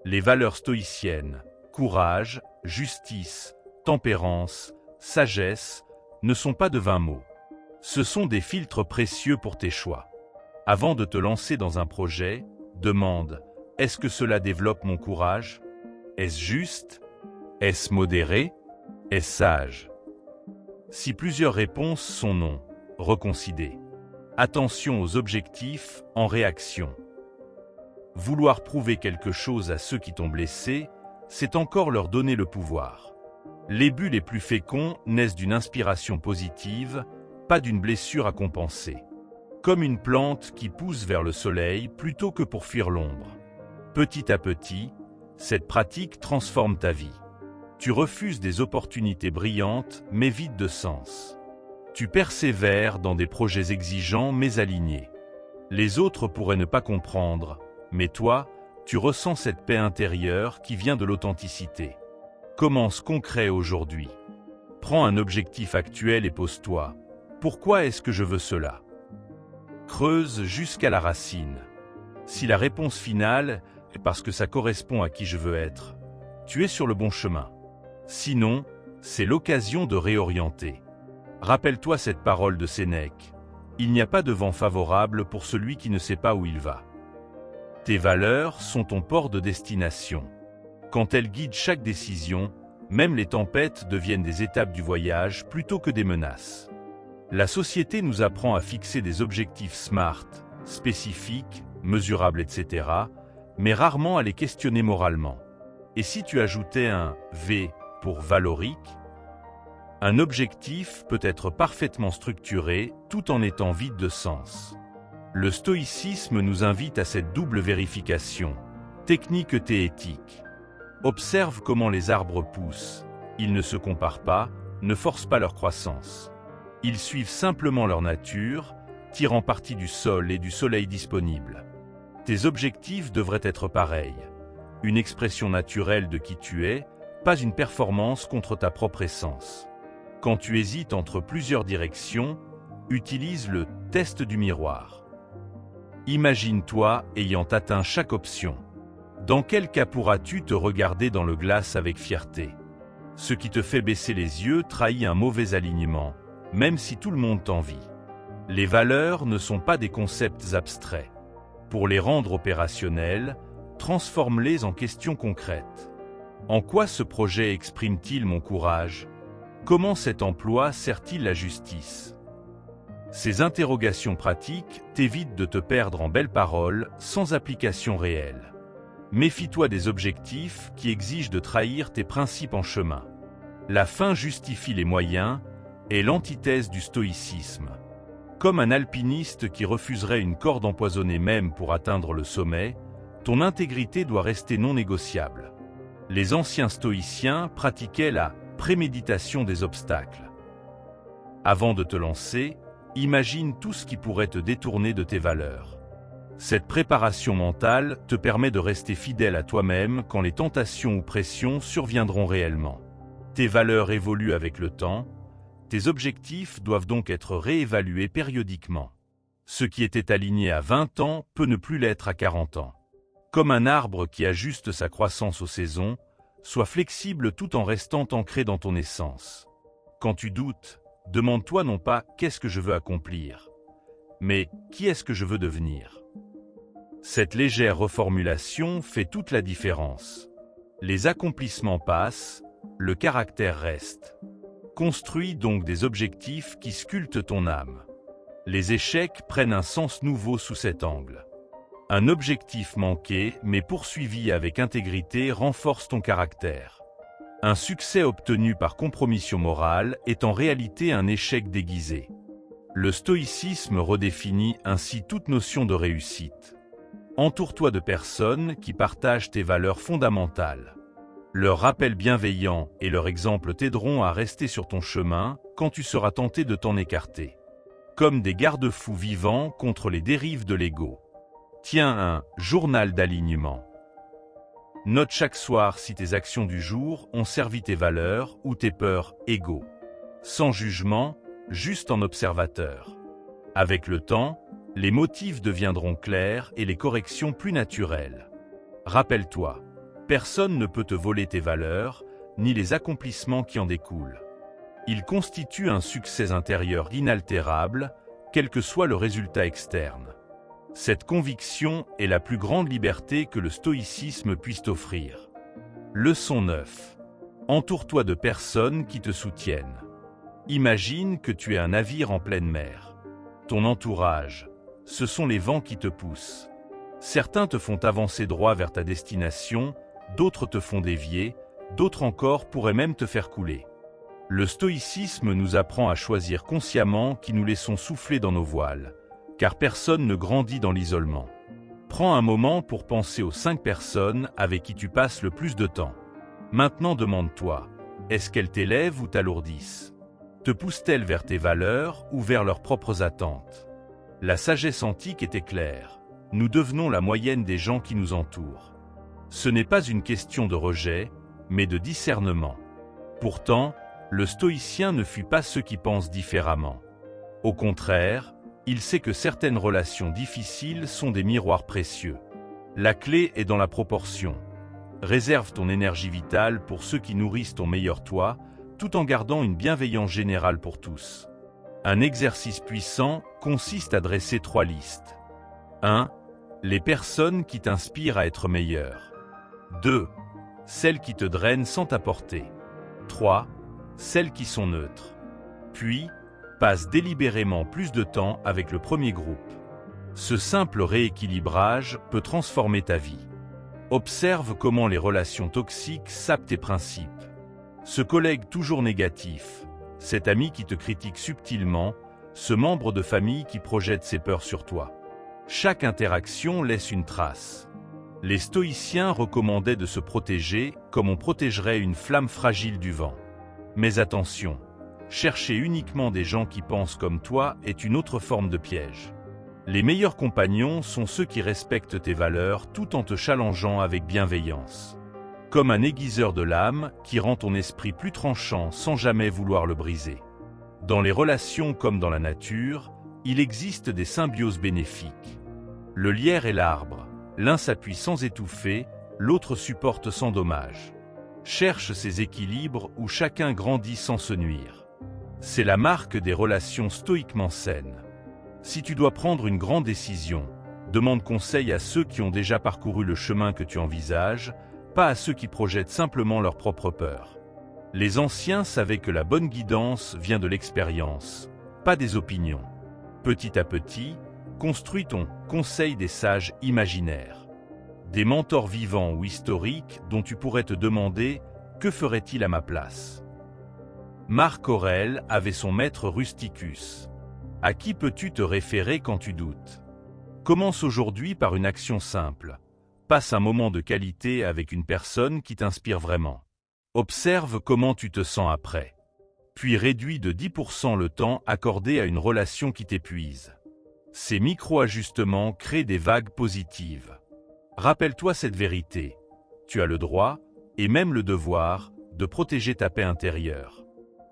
Les valeurs stoïciennes, courage, justice, tempérance, sagesse, ne sont pas de vains mots. Ce sont des filtres précieux pour tes choix. Avant de te lancer dans un projet, demande: est-ce que cela développe mon courage? Est-ce juste? Est-ce modéré? Est-ce sage? Si plusieurs réponses sont non, reconsidère. Attention aux objectifs en réaction. Vouloir prouver quelque chose à ceux qui t'ont blessé, c'est encore leur donner le pouvoir. Les buts les plus féconds naissent d'une inspiration positive, pas d'une blessure à compenser. Comme une plante qui pousse vers le soleil plutôt que pour fuir l'ombre. Petit à petit, cette pratique transforme ta vie. Tu refuses des opportunités brillantes mais vides de sens. Tu persévères dans des projets exigeants mais alignés. Les autres pourraient ne pas comprendre, mais toi, tu ressens cette paix intérieure qui vient de l'authenticité. Commence concret aujourd'hui. Prends un objectif actuel et pose-toi: pourquoi est-ce que je veux cela? Creuse jusqu'à la racine. Si la réponse finale est parce que ça correspond à qui je veux être, tu es sur le bon chemin. Sinon, c'est l'occasion de réorienter. Rappelle-toi cette parole de Sénèque: il n'y a pas de vent favorable pour celui qui ne sait pas où il va. Tes valeurs sont ton port de destination. Quand elles guident chaque décision, même les tempêtes deviennent des étapes du voyage plutôt que des menaces. La société nous apprend à fixer des objectifs SMART, spécifiques, mesurables, etc., mais rarement à les questionner moralement. Et si tu ajoutais un V pour valorique? Un objectif peut être parfaitement structuré tout en étant vide de sens. Le stoïcisme nous invite à cette double vérification, technique et éthique. Observe comment les arbres poussent. Ils ne se comparent pas, ne forcent pas leur croissance. Ils suivent simplement leur nature, tirant parti du sol et du soleil disponible. Tes objectifs devraient être pareils. Une expression naturelle de qui tu es, pas une performance contre ta propre essence. Quand tu hésites entre plusieurs directions, utilise le test du miroir. Imagine-toi ayant atteint chaque option. Dans quel cas pourras-tu te regarder dans le glace avec fierté? Ce qui te fait baisser les yeux trahit un mauvais alignement, même si tout le monde t'envie. Les valeurs ne sont pas des concepts abstraits. Pour les rendre opérationnels, transforme-les en questions concrètes. En quoi ce projet exprime-t-il mon courage? Comment cet emploi sert-il la justice? Ces interrogations pratiques t'évitent de te perdre en belles paroles sans application réelle. Méfie-toi des objectifs qui exigent de trahir tes principes en chemin. La fin justifie les moyens est l'antithèse du stoïcisme. Comme un alpiniste qui refuserait une corde empoisonnée même pour atteindre le sommet, ton intégrité doit rester non négociable. Les anciens stoïciens pratiquaient la préméditation des obstacles. Avant de te lancer, imagine tout ce qui pourrait te détourner de tes valeurs. Cette préparation mentale te permet de rester fidèle à toi-même quand les tentations ou pressions surviendront réellement. Tes valeurs évoluent avec le temps, tes objectifs doivent donc être réévalués périodiquement. Ce qui était aligné à 20 ans peut ne plus l'être à 40 ans. Comme un arbre qui ajuste sa croissance aux saisons, sois flexible tout en restant ancré dans ton essence. Quand tu doutes, demande-toi non pas « qu'est-ce que je veux accomplir ?», mais « qui est-ce que je veux devenir ?» Cette légère reformulation fait toute la différence. Les accomplissements passent, le caractère reste. Construis donc des objectifs qui sculptent ton âme. Les échecs prennent un sens nouveau sous cet angle. Un objectif manqué, mais poursuivi avec intégrité, renforce ton caractère. Un succès obtenu par compromission morale est en réalité un échec déguisé. Le stoïcisme redéfinit ainsi toute notion de réussite. Entoure-toi de personnes qui partagent tes valeurs fondamentales. Leur rappel bienveillant et leur exemple t'aideront à rester sur ton chemin quand tu seras tenté de t'en écarter. Comme des garde-fous vivants contre les dérives de l'ego. Tiens un journal d'alignement. Note chaque soir si tes actions du jour ont servi tes valeurs ou tes peurs égaux. Sans jugement, juste en observateur. Avec le temps, les motifs deviendront clairs et les corrections plus naturelles. Rappelle-toi, personne ne peut te voler tes valeurs, ni les accomplissements qui en découlent. Ils constituent un succès intérieur inaltérable, quel que soit le résultat externe. Cette conviction est la plus grande liberté que le stoïcisme puisse t'offrir. Leçon 9. Entoure-toi de personnes qui te soutiennent. Imagine que tu es un navire en pleine mer. Ton entourage, ce sont les vents qui te poussent. Certains te font avancer droit vers ta destination, d'autres te font dévier, d'autres encore pourraient même te faire couler. Le stoïcisme nous apprend à choisir consciemment qui nous laissons souffler dans nos voiles, car personne ne grandit dans l'isolement. Prends un moment pour penser aux 5 personnes avec qui tu passes le plus de temps. Maintenant demande-toi, est-ce qu'elles t'élèvent ou t'alourdissent? Te poussent-elles vers tes valeurs ou vers leurs propres attentes? La sagesse antique était claire. Nous devenons la moyenne des gens qui nous entourent. Ce n'est pas une question de rejet, mais de discernement. Pourtant, le stoïcien ne fuit pas ceux qui pensent différemment. Au contraire, il sait que certaines relations difficiles sont des miroirs précieux. La clé est dans la proportion. Réserve ton énergie vitale pour ceux qui nourrissent ton meilleur toi, tout en gardant une bienveillance générale pour tous. Un exercice puissant consiste à dresser 3 listes. 1. Les personnes qui t'inspirent à être meilleur. 2. Celles qui te drainent sans t'apporter. 3. Celles qui sont neutres. Puis, passe délibérément plus de temps avec le premier groupe. Ce simple rééquilibrage peut transformer ta vie. Observe comment les relations toxiques sapent tes principes. Ce collègue toujours négatif, cet ami qui te critique subtilement, ce membre de famille qui projette ses peurs sur toi. Chaque interaction laisse une trace. Les stoïciens recommandaient de se protéger comme on protégerait une flamme fragile du vent. Mais attention, chercher uniquement des gens qui pensent comme toi est une autre forme de piège. Les meilleurs compagnons sont ceux qui respectent tes valeurs tout en te challengeant avec bienveillance. Comme un aiguiseur de l'âme qui rend ton esprit plus tranchant sans jamais vouloir le briser. Dans les relations comme dans la nature, il existe des symbioses bénéfiques. Le lierre et l'arbre, l'un s'appuie sans étouffer, l'autre supporte sans dommage. Cherche ces équilibres où chacun grandit sans se nuire. C'est la marque des relations stoïquement saines. Si tu dois prendre une grande décision, demande conseil à ceux qui ont déjà parcouru le chemin que tu envisages, pas à ceux qui projettent simplement leur propre peur. Les anciens savaient que la bonne guidance vient de l'expérience, pas des opinions. Petit à petit, construis ton conseil des sages imaginaires. Des mentors vivants ou historiques dont tu pourrais te demander « Que ferait-il à ma place ?» Marc Aurèle avait son maître Rusticus. À qui peux-tu te référer quand tu doutes? Commence aujourd'hui par une action simple. Passe un moment de qualité avec une personne qui t'inspire vraiment. Observe comment tu te sens après. Puis réduis de 10% le temps accordé à une relation qui t'épuise. Ces micro-ajustements créent des vagues positives. Rappelle-toi cette vérité. Tu as le droit, et même le devoir, de protéger ta paix intérieure.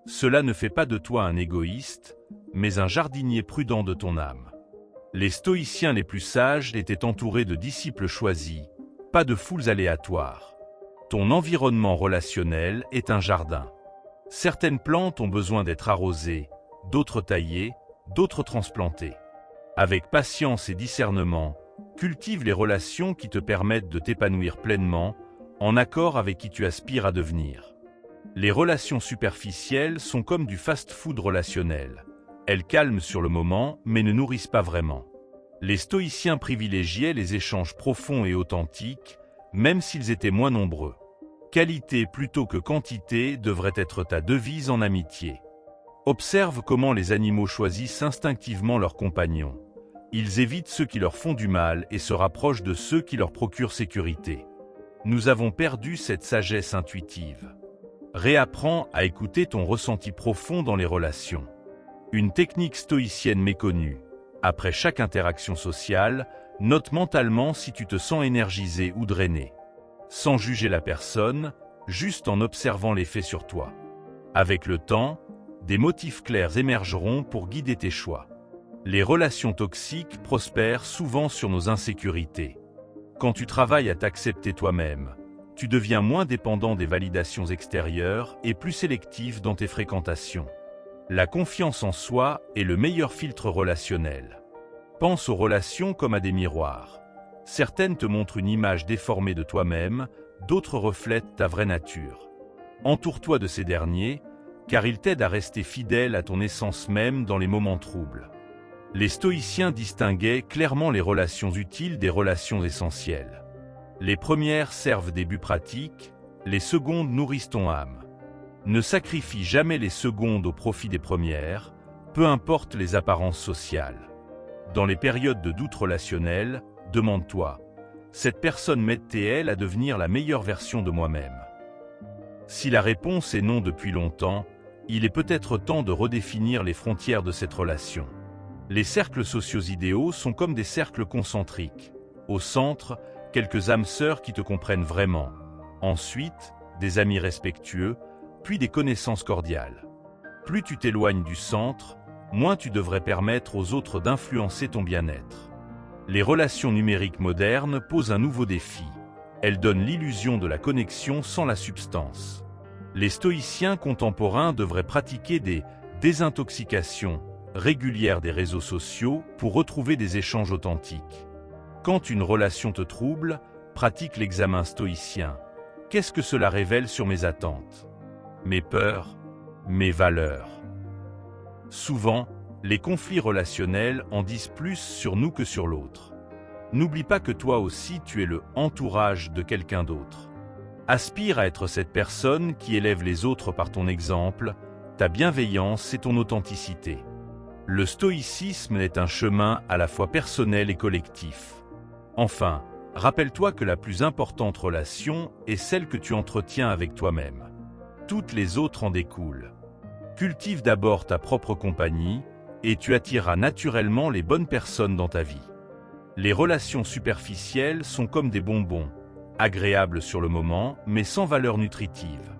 Cela ne fait pas de toi un égoïste, mais un jardinier prudent de ton âme. Les stoïciens les plus sages étaient entourés de disciples choisis, pas de foules aléatoires. Ton environnement relationnel est un jardin. Certaines plantes ont besoin d'être arrosées, d'autres taillées, d'autres transplantées. Avec patience et discernement, cultive les relations qui te permettent de t'épanouir pleinement, en accord avec qui tu aspires à devenir. Les relations superficielles sont comme du fast-food relationnel. Elles calment sur le moment, mais ne nourrissent pas vraiment. Les stoïciens privilégiaient les échanges profonds et authentiques, même s'ils étaient moins nombreux. Qualité plutôt que quantité devrait être ta devise en amitié. Observe comment les animaux choisissent instinctivement leurs compagnons. Ils évitent ceux qui leur font du mal et se rapprochent de ceux qui leur procurent sécurité. Nous avons perdu cette sagesse intuitive. Réapprends à écouter ton ressenti profond dans les relations. Une technique stoïcienne méconnue. Après chaque interaction sociale, note mentalement si tu te sens énergisé ou drainé. Sans juger la personne, juste en observant l'effet sur toi. Avec le temps, des motifs clairs émergeront pour guider tes choix. Les relations toxiques prospèrent souvent sur nos insécurités. Quand tu travailles à t'accepter toi-même, tu deviens moins dépendant des validations extérieures et plus sélectif dans tes fréquentations. La confiance en soi est le meilleur filtre relationnel. Pense aux relations comme à des miroirs. Certaines te montrent une image déformée de toi-même, d'autres reflètent ta vraie nature. Entoure-toi de ces derniers, car ils t'aident à rester fidèle à ton essence même dans les moments troubles. Les stoïciens distinguaient clairement les relations utiles des relations essentielles. Les premières servent des buts pratiques, les secondes nourrissent ton âme. Ne sacrifie jamais les secondes au profit des premières, peu importe les apparences sociales. Dans les périodes de doute relationnel, demande-toi, cette personne m'aide-t-elle à devenir la meilleure version de moi-même? Si la réponse est non depuis longtemps, il est peut-être temps de redéfinir les frontières de cette relation. Les cercles sociaux idéaux sont comme des cercles concentriques. Au centre, quelques âmes sœurs qui te comprennent vraiment. Ensuite, des amis respectueux, puis des connaissances cordiales. Plus tu t'éloignes du centre, moins tu devrais permettre aux autres d'influencer ton bien-être. Les relations numériques modernes posent un nouveau défi. Elles donnent l'illusion de la connexion sans la substance. Les stoïciens contemporains devraient pratiquer des désintoxications régulières des réseaux sociaux pour retrouver des échanges authentiques. Quand une relation te trouble, pratique l'examen stoïcien. Qu'est-ce que cela révèle sur mes attentes? Mes peurs, mes valeurs. Souvent, les conflits relationnels en disent plus sur nous que sur l'autre. N'oublie pas que toi aussi tu es le entourage de quelqu'un d'autre. Aspire à être cette personne qui élève les autres par ton exemple, ta bienveillance et ton authenticité. Le stoïcisme est un chemin à la fois personnel et collectif. Enfin, rappelle-toi que la plus importante relation est celle que tu entretiens avec toi-même. Toutes les autres en découlent. Cultive d'abord ta propre compagnie et tu attireras naturellement les bonnes personnes dans ta vie. Les relations superficielles sont comme des bonbons, agréables sur le moment, mais sans valeur nutritive.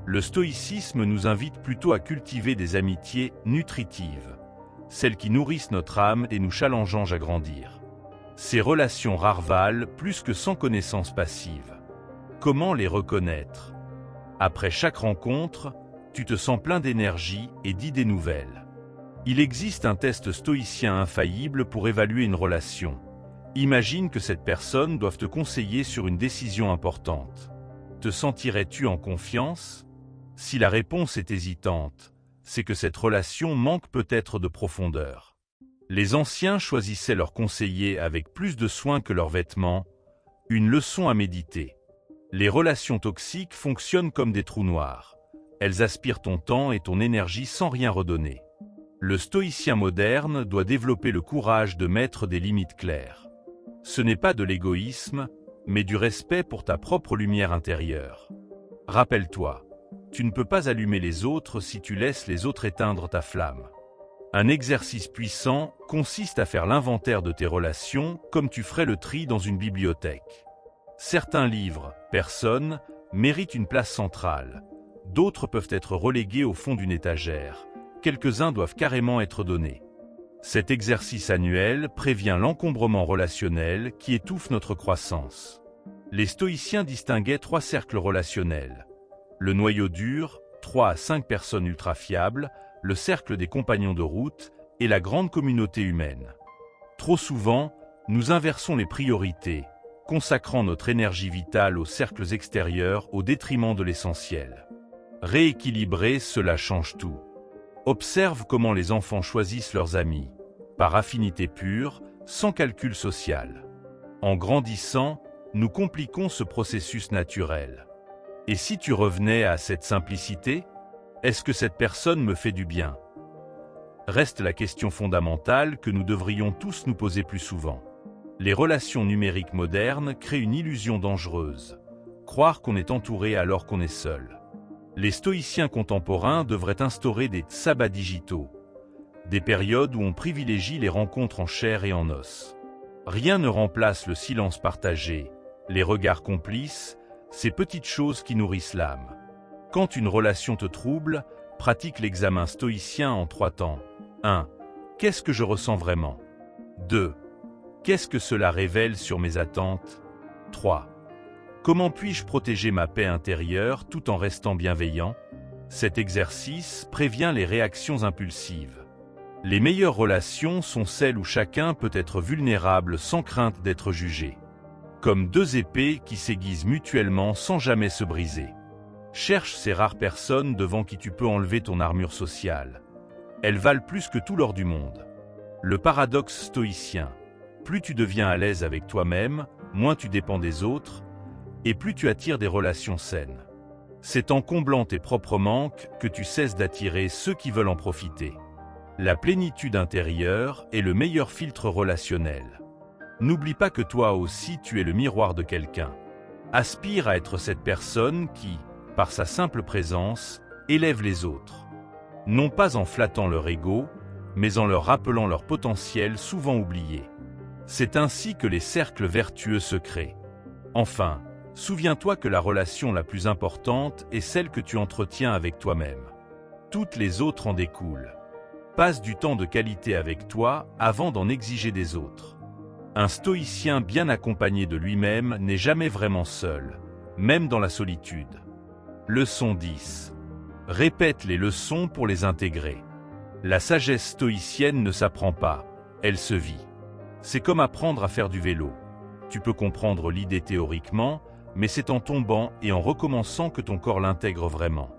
Le stoïcisme nous invite plutôt à cultiver des amitiés nutritives, celles qui nourrissent notre âme et nous challengeant à grandir. Ces relations rares valent plus que 100 connaissances passives. Comment les reconnaître? Après chaque rencontre, tu te sens plein d'énergie et d'idées nouvelles. Il existe un test stoïcien infaillible pour évaluer une relation. Imagine que cette personne doive te conseiller sur une décision importante. Te sentirais-tu en confiance? Si la réponse est hésitante, c'est que cette relation manque peut-être de profondeur. Les anciens choisissaient leurs conseillers avec plus de soin que leurs vêtements, une leçon à méditer. Les relations toxiques fonctionnent comme des trous noirs. Elles aspirent ton temps et ton énergie sans rien redonner. Le stoïcien moderne doit développer le courage de mettre des limites claires. Ce n'est pas de l'égoïsme, mais du respect pour ta propre lumière intérieure. Rappelle-toi, tu ne peux pas allumer les autres si tu laisses les autres éteindre ta flamme. Un exercice puissant consiste à faire l'inventaire de tes relations comme tu ferais le tri dans une bibliothèque. Certains livres, personnes, méritent une place centrale. D'autres peuvent être relégués au fond d'une étagère. Quelques-uns doivent carrément être donnés. Cet exercice annuel prévient l'encombrement relationnel qui étouffe notre croissance. Les stoïciens distinguaient 3 cercles relationnels. Le noyau dur, 3 à 5 personnes ultra fiables, le cercle des compagnons de route et la grande communauté humaine. Trop souvent, nous inversons les priorités, consacrant notre énergie vitale aux cercles extérieurs au détriment de l'essentiel. Rééquilibrer, cela change tout. Observe comment les enfants choisissent leurs amis, par affinité pure, sans calcul social. En grandissant, nous compliquons ce processus naturel. Et si tu revenais à cette simplicité? Est-ce que cette personne me fait du bien? Reste la question fondamentale que nous devrions tous nous poser plus souvent. Les relations numériques modernes créent une illusion dangereuse. Croire qu'on est entouré alors qu'on est seul. Les stoïciens contemporains devraient instaurer des sabbats digitaux, des périodes où on privilégie les rencontres en chair et en os. Rien ne remplace le silence partagé, les regards complices, ces petites choses qui nourrissent l'âme. Quand une relation te trouble, pratique l'examen stoïcien en 3 temps. 1. Qu'est-ce que je ressens vraiment? 2. Qu'est-ce que cela révèle sur mes attentes? 3. Comment puis-je protéger ma paix intérieure tout en restant bienveillant? Cet exercice prévient les réactions impulsives. Les meilleures relations sont celles où chacun peut être vulnérable sans crainte d'être jugé. Comme 2 épées qui s'aiguisent mutuellement sans jamais se briser. Cherche ces rares personnes devant qui tu peux enlever ton armure sociale. Elles valent plus que tout l'or du monde. Le paradoxe stoïcien. Plus tu deviens à l'aise avec toi-même, moins tu dépends des autres, et plus tu attires des relations saines. C'est en comblant tes propres manques que tu cesses d'attirer ceux qui veulent en profiter. La plénitude intérieure est le meilleur filtre relationnel. N'oublie pas que toi aussi tu es le miroir de quelqu'un. Aspire à être cette personne qui, par sa simple présence, élève les autres. Non pas en flattant leur ego, mais en leur rappelant leur potentiel souvent oublié. C'est ainsi que les cercles vertueux se créent. Enfin, souviens-toi que la relation la plus importante est celle que tu entretiens avec toi-même. Toutes les autres en découlent. Passe du temps de qualité avec toi avant d'en exiger des autres. Un stoïcien bien accompagné de lui-même n'est jamais vraiment seul, même dans la solitude. Leçon 10. Répète les leçons pour les intégrer. La sagesse stoïcienne ne s'apprend pas, elle se vit. C'est comme apprendre à faire du vélo. Tu peux comprendre l'idée théoriquement, mais c'est en tombant et en recommençant que ton corps l'intègre vraiment.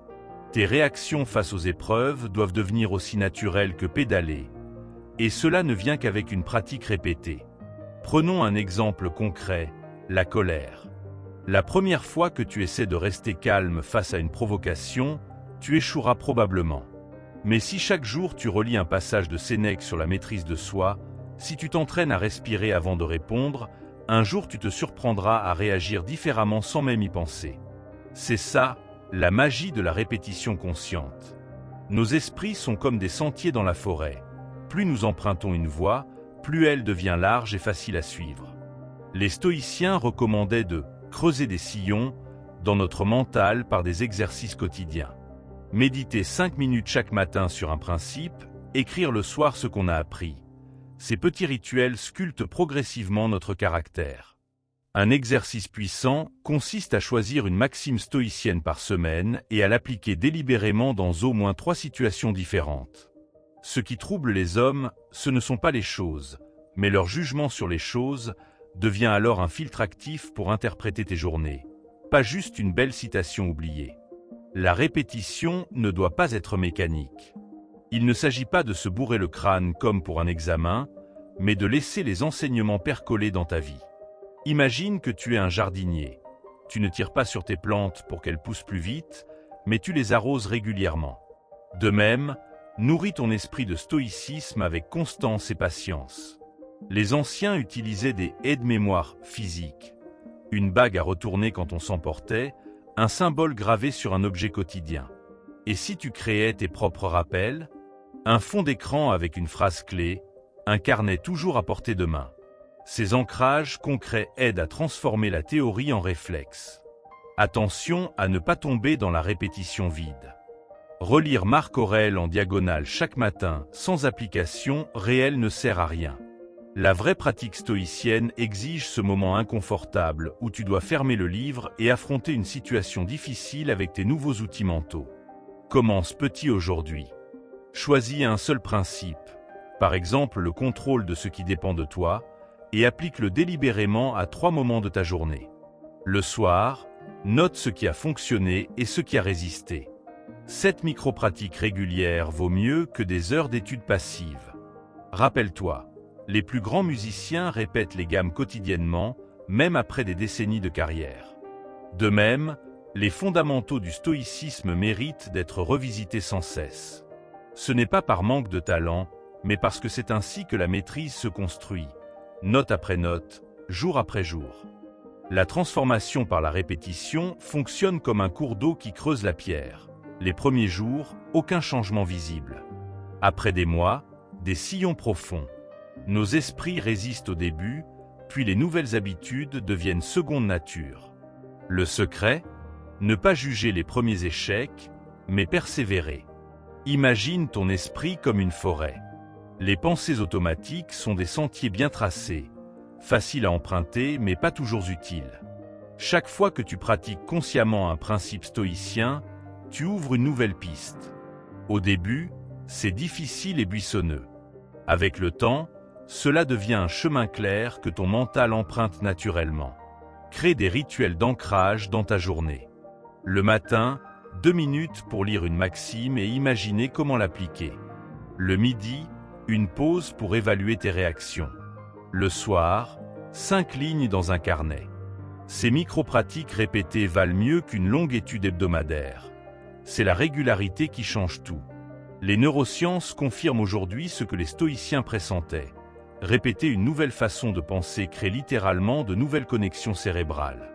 Tes réactions face aux épreuves doivent devenir aussi naturelles que pédaler. Et cela ne vient qu'avec une pratique répétée. Prenons un exemple concret, la colère. La première fois que tu essaies de rester calme face à une provocation, tu échoueras probablement. Mais si chaque jour tu relis un passage de Sénèque sur la maîtrise de soi, si tu t'entraînes à respirer avant de répondre, un jour tu te surprendras à réagir différemment sans même y penser. C'est ça, la magie de la répétition consciente. Nos esprits sont comme des sentiers dans la forêt. Plus nous empruntons une voie, plus elle devient large et facile à suivre. Les stoïciens recommandaient de creuser des sillons dans notre mental par des exercices quotidiens. Méditer 5 minutes chaque matin sur un principe, écrire le soir ce qu'on a appris. Ces petits rituels sculptent progressivement notre caractère. Un exercice puissant consiste à choisir une maxime stoïcienne par semaine et à l'appliquer délibérément dans au moins 3 situations différentes. Ce qui trouble les hommes, ce ne sont pas les choses, mais leur jugement sur les choses devient alors un filtre actif pour interpréter tes journées. Pas juste une belle citation oubliée. La répétition ne doit pas être mécanique. Il ne s'agit pas de se bourrer le crâne comme pour un examen, mais de laisser les enseignements percoler dans ta vie. Imagine que tu es un jardinier. Tu ne tires pas sur tes plantes pour qu'elles poussent plus vite, mais tu les arroses régulièrement. De même, nourris ton esprit de stoïcisme avec constance et patience. Les anciens utilisaient des aides-mémoire physiques, une bague à retourner quand on s'emportait, un symbole gravé sur un objet quotidien. Et si tu créais tes propres rappels, un fond d'écran avec une phrase clé, un carnet toujours à portée de main. Ces ancrages concrets aident à transformer la théorie en réflexe. Attention à ne pas tomber dans la répétition vide. Relire Marc Aurèle en diagonale chaque matin sans application réelle ne sert à rien. La vraie pratique stoïcienne exige ce moment inconfortable où tu dois fermer le livre et affronter une situation difficile avec tes nouveaux outils mentaux. Commence petit aujourd'hui. Choisis un seul principe, par exemple le contrôle de ce qui dépend de toi, et applique-le délibérément à 3 moments de ta journée. Le soir, note ce qui a fonctionné et ce qui a résisté. Cette micro-pratique régulière vaut mieux que des heures d'études passives. Rappelle-toi, les plus grands musiciens répètent les gammes quotidiennement, même après des décennies de carrière. De même, les fondamentaux du stoïcisme méritent d'être revisités sans cesse. Ce n'est pas par manque de talent, mais parce que c'est ainsi que la maîtrise se construit, note après note, jour après jour. La transformation par la répétition fonctionne comme un cours d'eau qui creuse la pierre. Les premiers jours, aucun changement visible. Après des mois, des sillons profonds. Nos esprits résistent au début, puis les nouvelles habitudes deviennent seconde nature. Le secret ? Ne pas juger les premiers échecs, mais persévérer. Imagine ton esprit comme une forêt. Les pensées automatiques sont des sentiers bien tracés, faciles à emprunter mais pas toujours utiles. Chaque fois que tu pratiques consciemment un principe stoïcien, tu ouvres une nouvelle piste. Au début, c'est difficile et buissonneux. Avec le temps, cela devient un chemin clair que ton mental emprunte naturellement. Crée des rituels d'ancrage dans ta journée. Le matin, 2 minutes pour lire une maxime et imaginer comment l'appliquer. Le midi, une pause pour évaluer tes réactions. Le soir, 5 lignes dans un carnet. Ces micro-pratiques répétées valent mieux qu'une longue étude hebdomadaire. C'est la régularité qui change tout. Les neurosciences confirment aujourd'hui ce que les stoïciens pressentaient. Répéter une nouvelle façon de penser crée littéralement de nouvelles connexions cérébrales.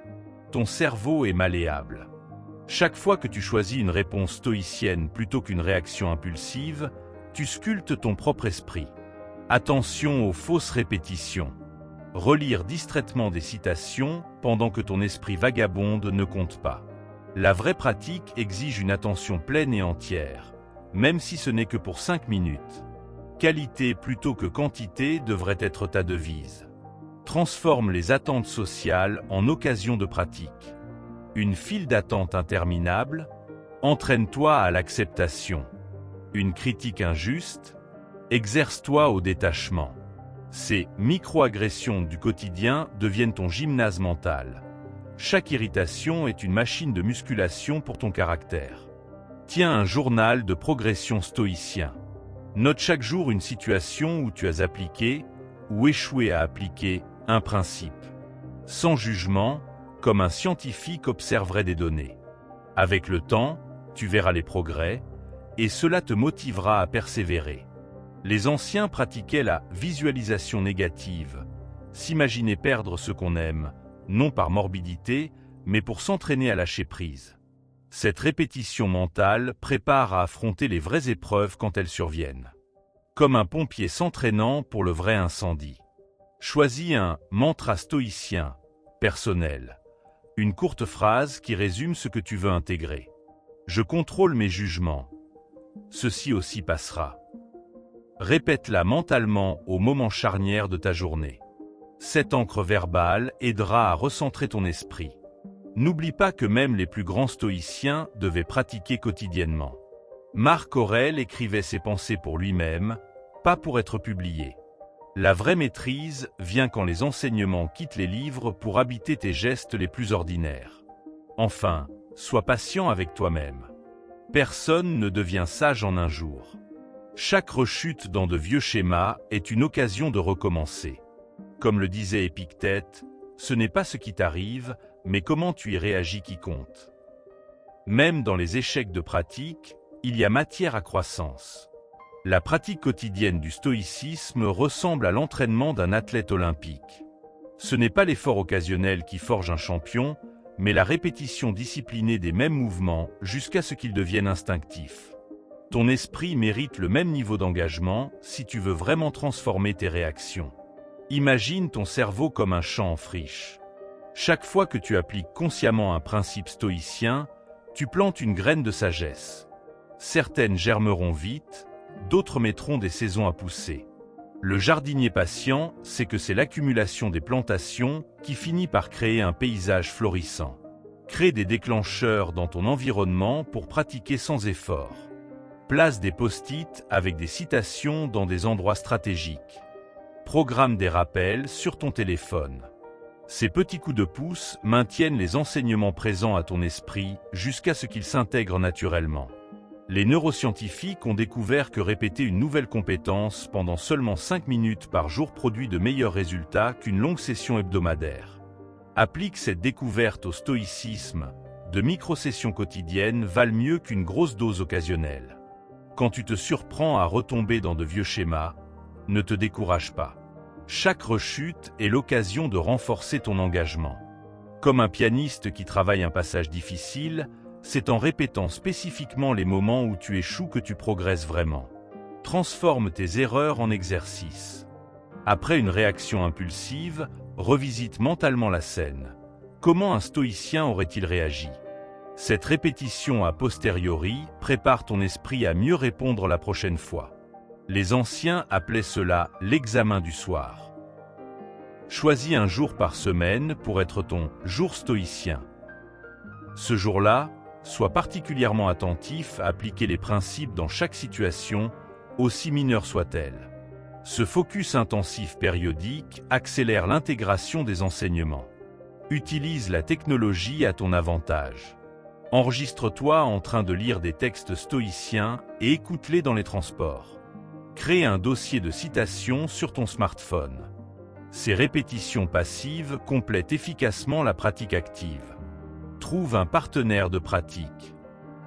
Ton cerveau est malléable. Chaque fois que tu choisis une réponse stoïcienne plutôt qu'une réaction impulsive, tu sculptes ton propre esprit. Attention aux fausses répétitions. Relire distraitement des citations pendant que ton esprit vagabonde ne compte pas. La vraie pratique exige une attention pleine et entière, même si ce n'est que pour 5 minutes. Qualité plutôt que quantité devrait être ta devise. Transforme les attentes sociales en occasion de pratique. Une file d'attente interminable, entraîne-toi à l'acceptation. Une critique injuste, exerce-toi au détachement. Ces micro-agressions du quotidien deviennent ton gymnase mental. Chaque irritation est une machine de musculation pour ton caractère. Tiens un journal de progression stoïcien. Note chaque jour une situation où tu as appliqué ou échoué à appliquer un principe. Sans jugement, comme un scientifique observerait des données. Avec le temps, tu verras les progrès, et cela te motivera à persévérer. Les anciens pratiquaient la visualisation négative, s'imaginer perdre ce qu'on aime, non par morbidité, mais pour s'entraîner à lâcher prise. Cette répétition mentale prépare à affronter les vraies épreuves quand elles surviennent. Comme un pompier s'entraînant pour le vrai incendie. Choisis un mantra stoïcien, personnel. Une courte phrase qui résume ce que tu veux intégrer. Je contrôle mes jugements. Ceci aussi passera. Répète-la mentalement au moment charnière de ta journée. Cette encre verbale aidera à recentrer ton esprit. N'oublie pas que même les plus grands stoïciens devaient pratiquer quotidiennement. Marc Aurèle écrivait ses pensées pour lui-même, pas pour être publié. La vraie maîtrise vient quand les enseignements quittent les livres pour habiter tes gestes les plus ordinaires. Enfin, sois patient avec toi-même. Personne ne devient sage en un jour. Chaque rechute dans de vieux schémas est une occasion de recommencer. Comme le disait Épictète, ce n'est pas ce qui t'arrive, mais comment tu y réagis qui compte. Même dans les échecs de pratique, il y a matière à croissance. La pratique quotidienne du stoïcisme ressemble à l'entraînement d'un athlète olympique. Ce n'est pas l'effort occasionnel qui forge un champion, mais la répétition disciplinée des mêmes mouvements jusqu'à ce qu'ils deviennent instinctifs. Ton esprit mérite le même niveau d'engagement si tu veux vraiment transformer tes réactions. Imagine ton cerveau comme un champ en friche. Chaque fois que tu appliques consciemment un principe stoïcien, tu plantes une graine de sagesse. Certaines germeront vite, d'autres mettront des saisons à pousser. Le jardinier patient sait que c'est l'accumulation des plantations qui finit par créer un paysage florissant. Crée des déclencheurs dans ton environnement pour pratiquer sans effort. Place des post-it avec des citations dans des endroits stratégiques. Programme des rappels sur ton téléphone. Ces petits coups de pouce maintiennent les enseignements présents à ton esprit jusqu'à ce qu'ils s'intègrent naturellement. Les neuroscientifiques ont découvert que répéter une nouvelle compétence pendant seulement 5 minutes par jour produit de meilleurs résultats qu'une longue session hebdomadaire. Applique cette découverte au stoïcisme. De micro-sessions quotidiennes valent mieux qu'une grosse dose occasionnelle. Quand tu te surprends à retomber dans de vieux schémas, ne te décourage pas. Chaque rechute est l'occasion de renforcer ton engagement. Comme un pianiste qui travaille un passage difficile, c'est en répétant spécifiquement les moments où tu échoues que tu progresses vraiment. Transforme tes erreurs en exercices. Après une réaction impulsive, revisite mentalement la scène. Comment un stoïcien aurait-il réagi ? Cette répétition a posteriori prépare ton esprit à mieux répondre la prochaine fois. Les anciens appelaient cela l'examen du soir. Choisis un jour par semaine pour être ton jour stoïcien. Ce jour-là, sois particulièrement attentif à appliquer les principes dans chaque situation, aussi mineure soit-elle. Ce focus intensif périodique accélère l'intégration des enseignements. Utilise la technologie à ton avantage. Enregistre-toi en train de lire des textes stoïciens et écoute-les dans les transports. Crée un dossier de citations sur ton smartphone. Ces répétitions passives complètent efficacement la pratique active. Trouve un partenaire de pratique.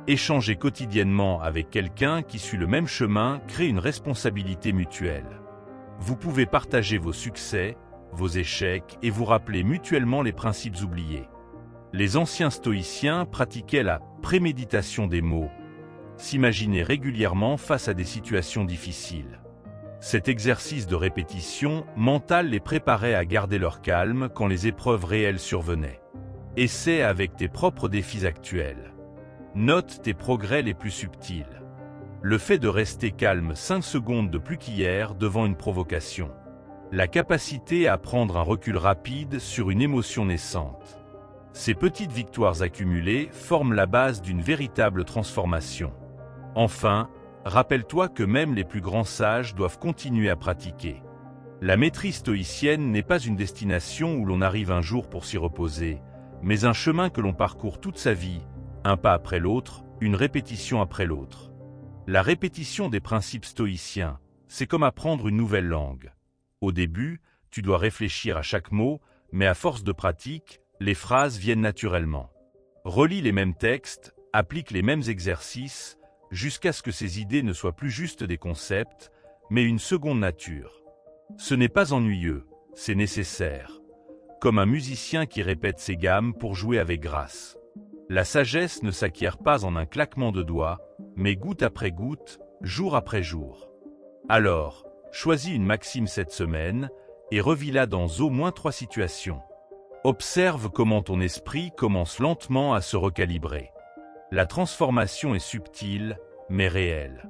Échanger quotidiennement avec quelqu'un qui suit le même chemin crée une responsabilité mutuelle. Vous pouvez partager vos succès, vos échecs et vous rappeler mutuellement les principes oubliés. Les anciens stoïciens pratiquaient la préméditation des mots, s'imaginer régulièrement face à des situations difficiles. Cet exercice de répétition mentale les préparait à garder leur calme quand les épreuves réelles survenaient. Essaie avec tes propres défis actuels. Note tes progrès les plus subtils. Le fait de rester calme 5 secondes de plus qu'hier devant une provocation. La capacité à prendre un recul rapide sur une émotion naissante. Ces petites victoires accumulées forment la base d'une véritable transformation. Enfin, rappelle-toi que même les plus grands sages doivent continuer à pratiquer. La maîtrise stoïcienne n'est pas une destination où l'on arrive un jour pour s'y reposer, mais un chemin que l'on parcourt toute sa vie, un pas après l'autre, une répétition après l'autre. La répétition des principes stoïciens, c'est comme apprendre une nouvelle langue. Au début, tu dois réfléchir à chaque mot, mais à force de pratique, les phrases viennent naturellement. Relis les mêmes textes, applique les mêmes exercices, jusqu'à ce que ces idées ne soient plus juste des concepts, mais une seconde nature. Ce n'est pas ennuyeux, c'est nécessaire. Comme un musicien qui répète ses gammes pour jouer avec grâce. La sagesse ne s'acquiert pas en un claquement de doigts, mais goutte après goutte, jour après jour. Alors, choisis une maxime cette semaine et revis-la dans au moins 3 situations. Observe comment ton esprit commence lentement à se recalibrer. La transformation est subtile, mais réelle.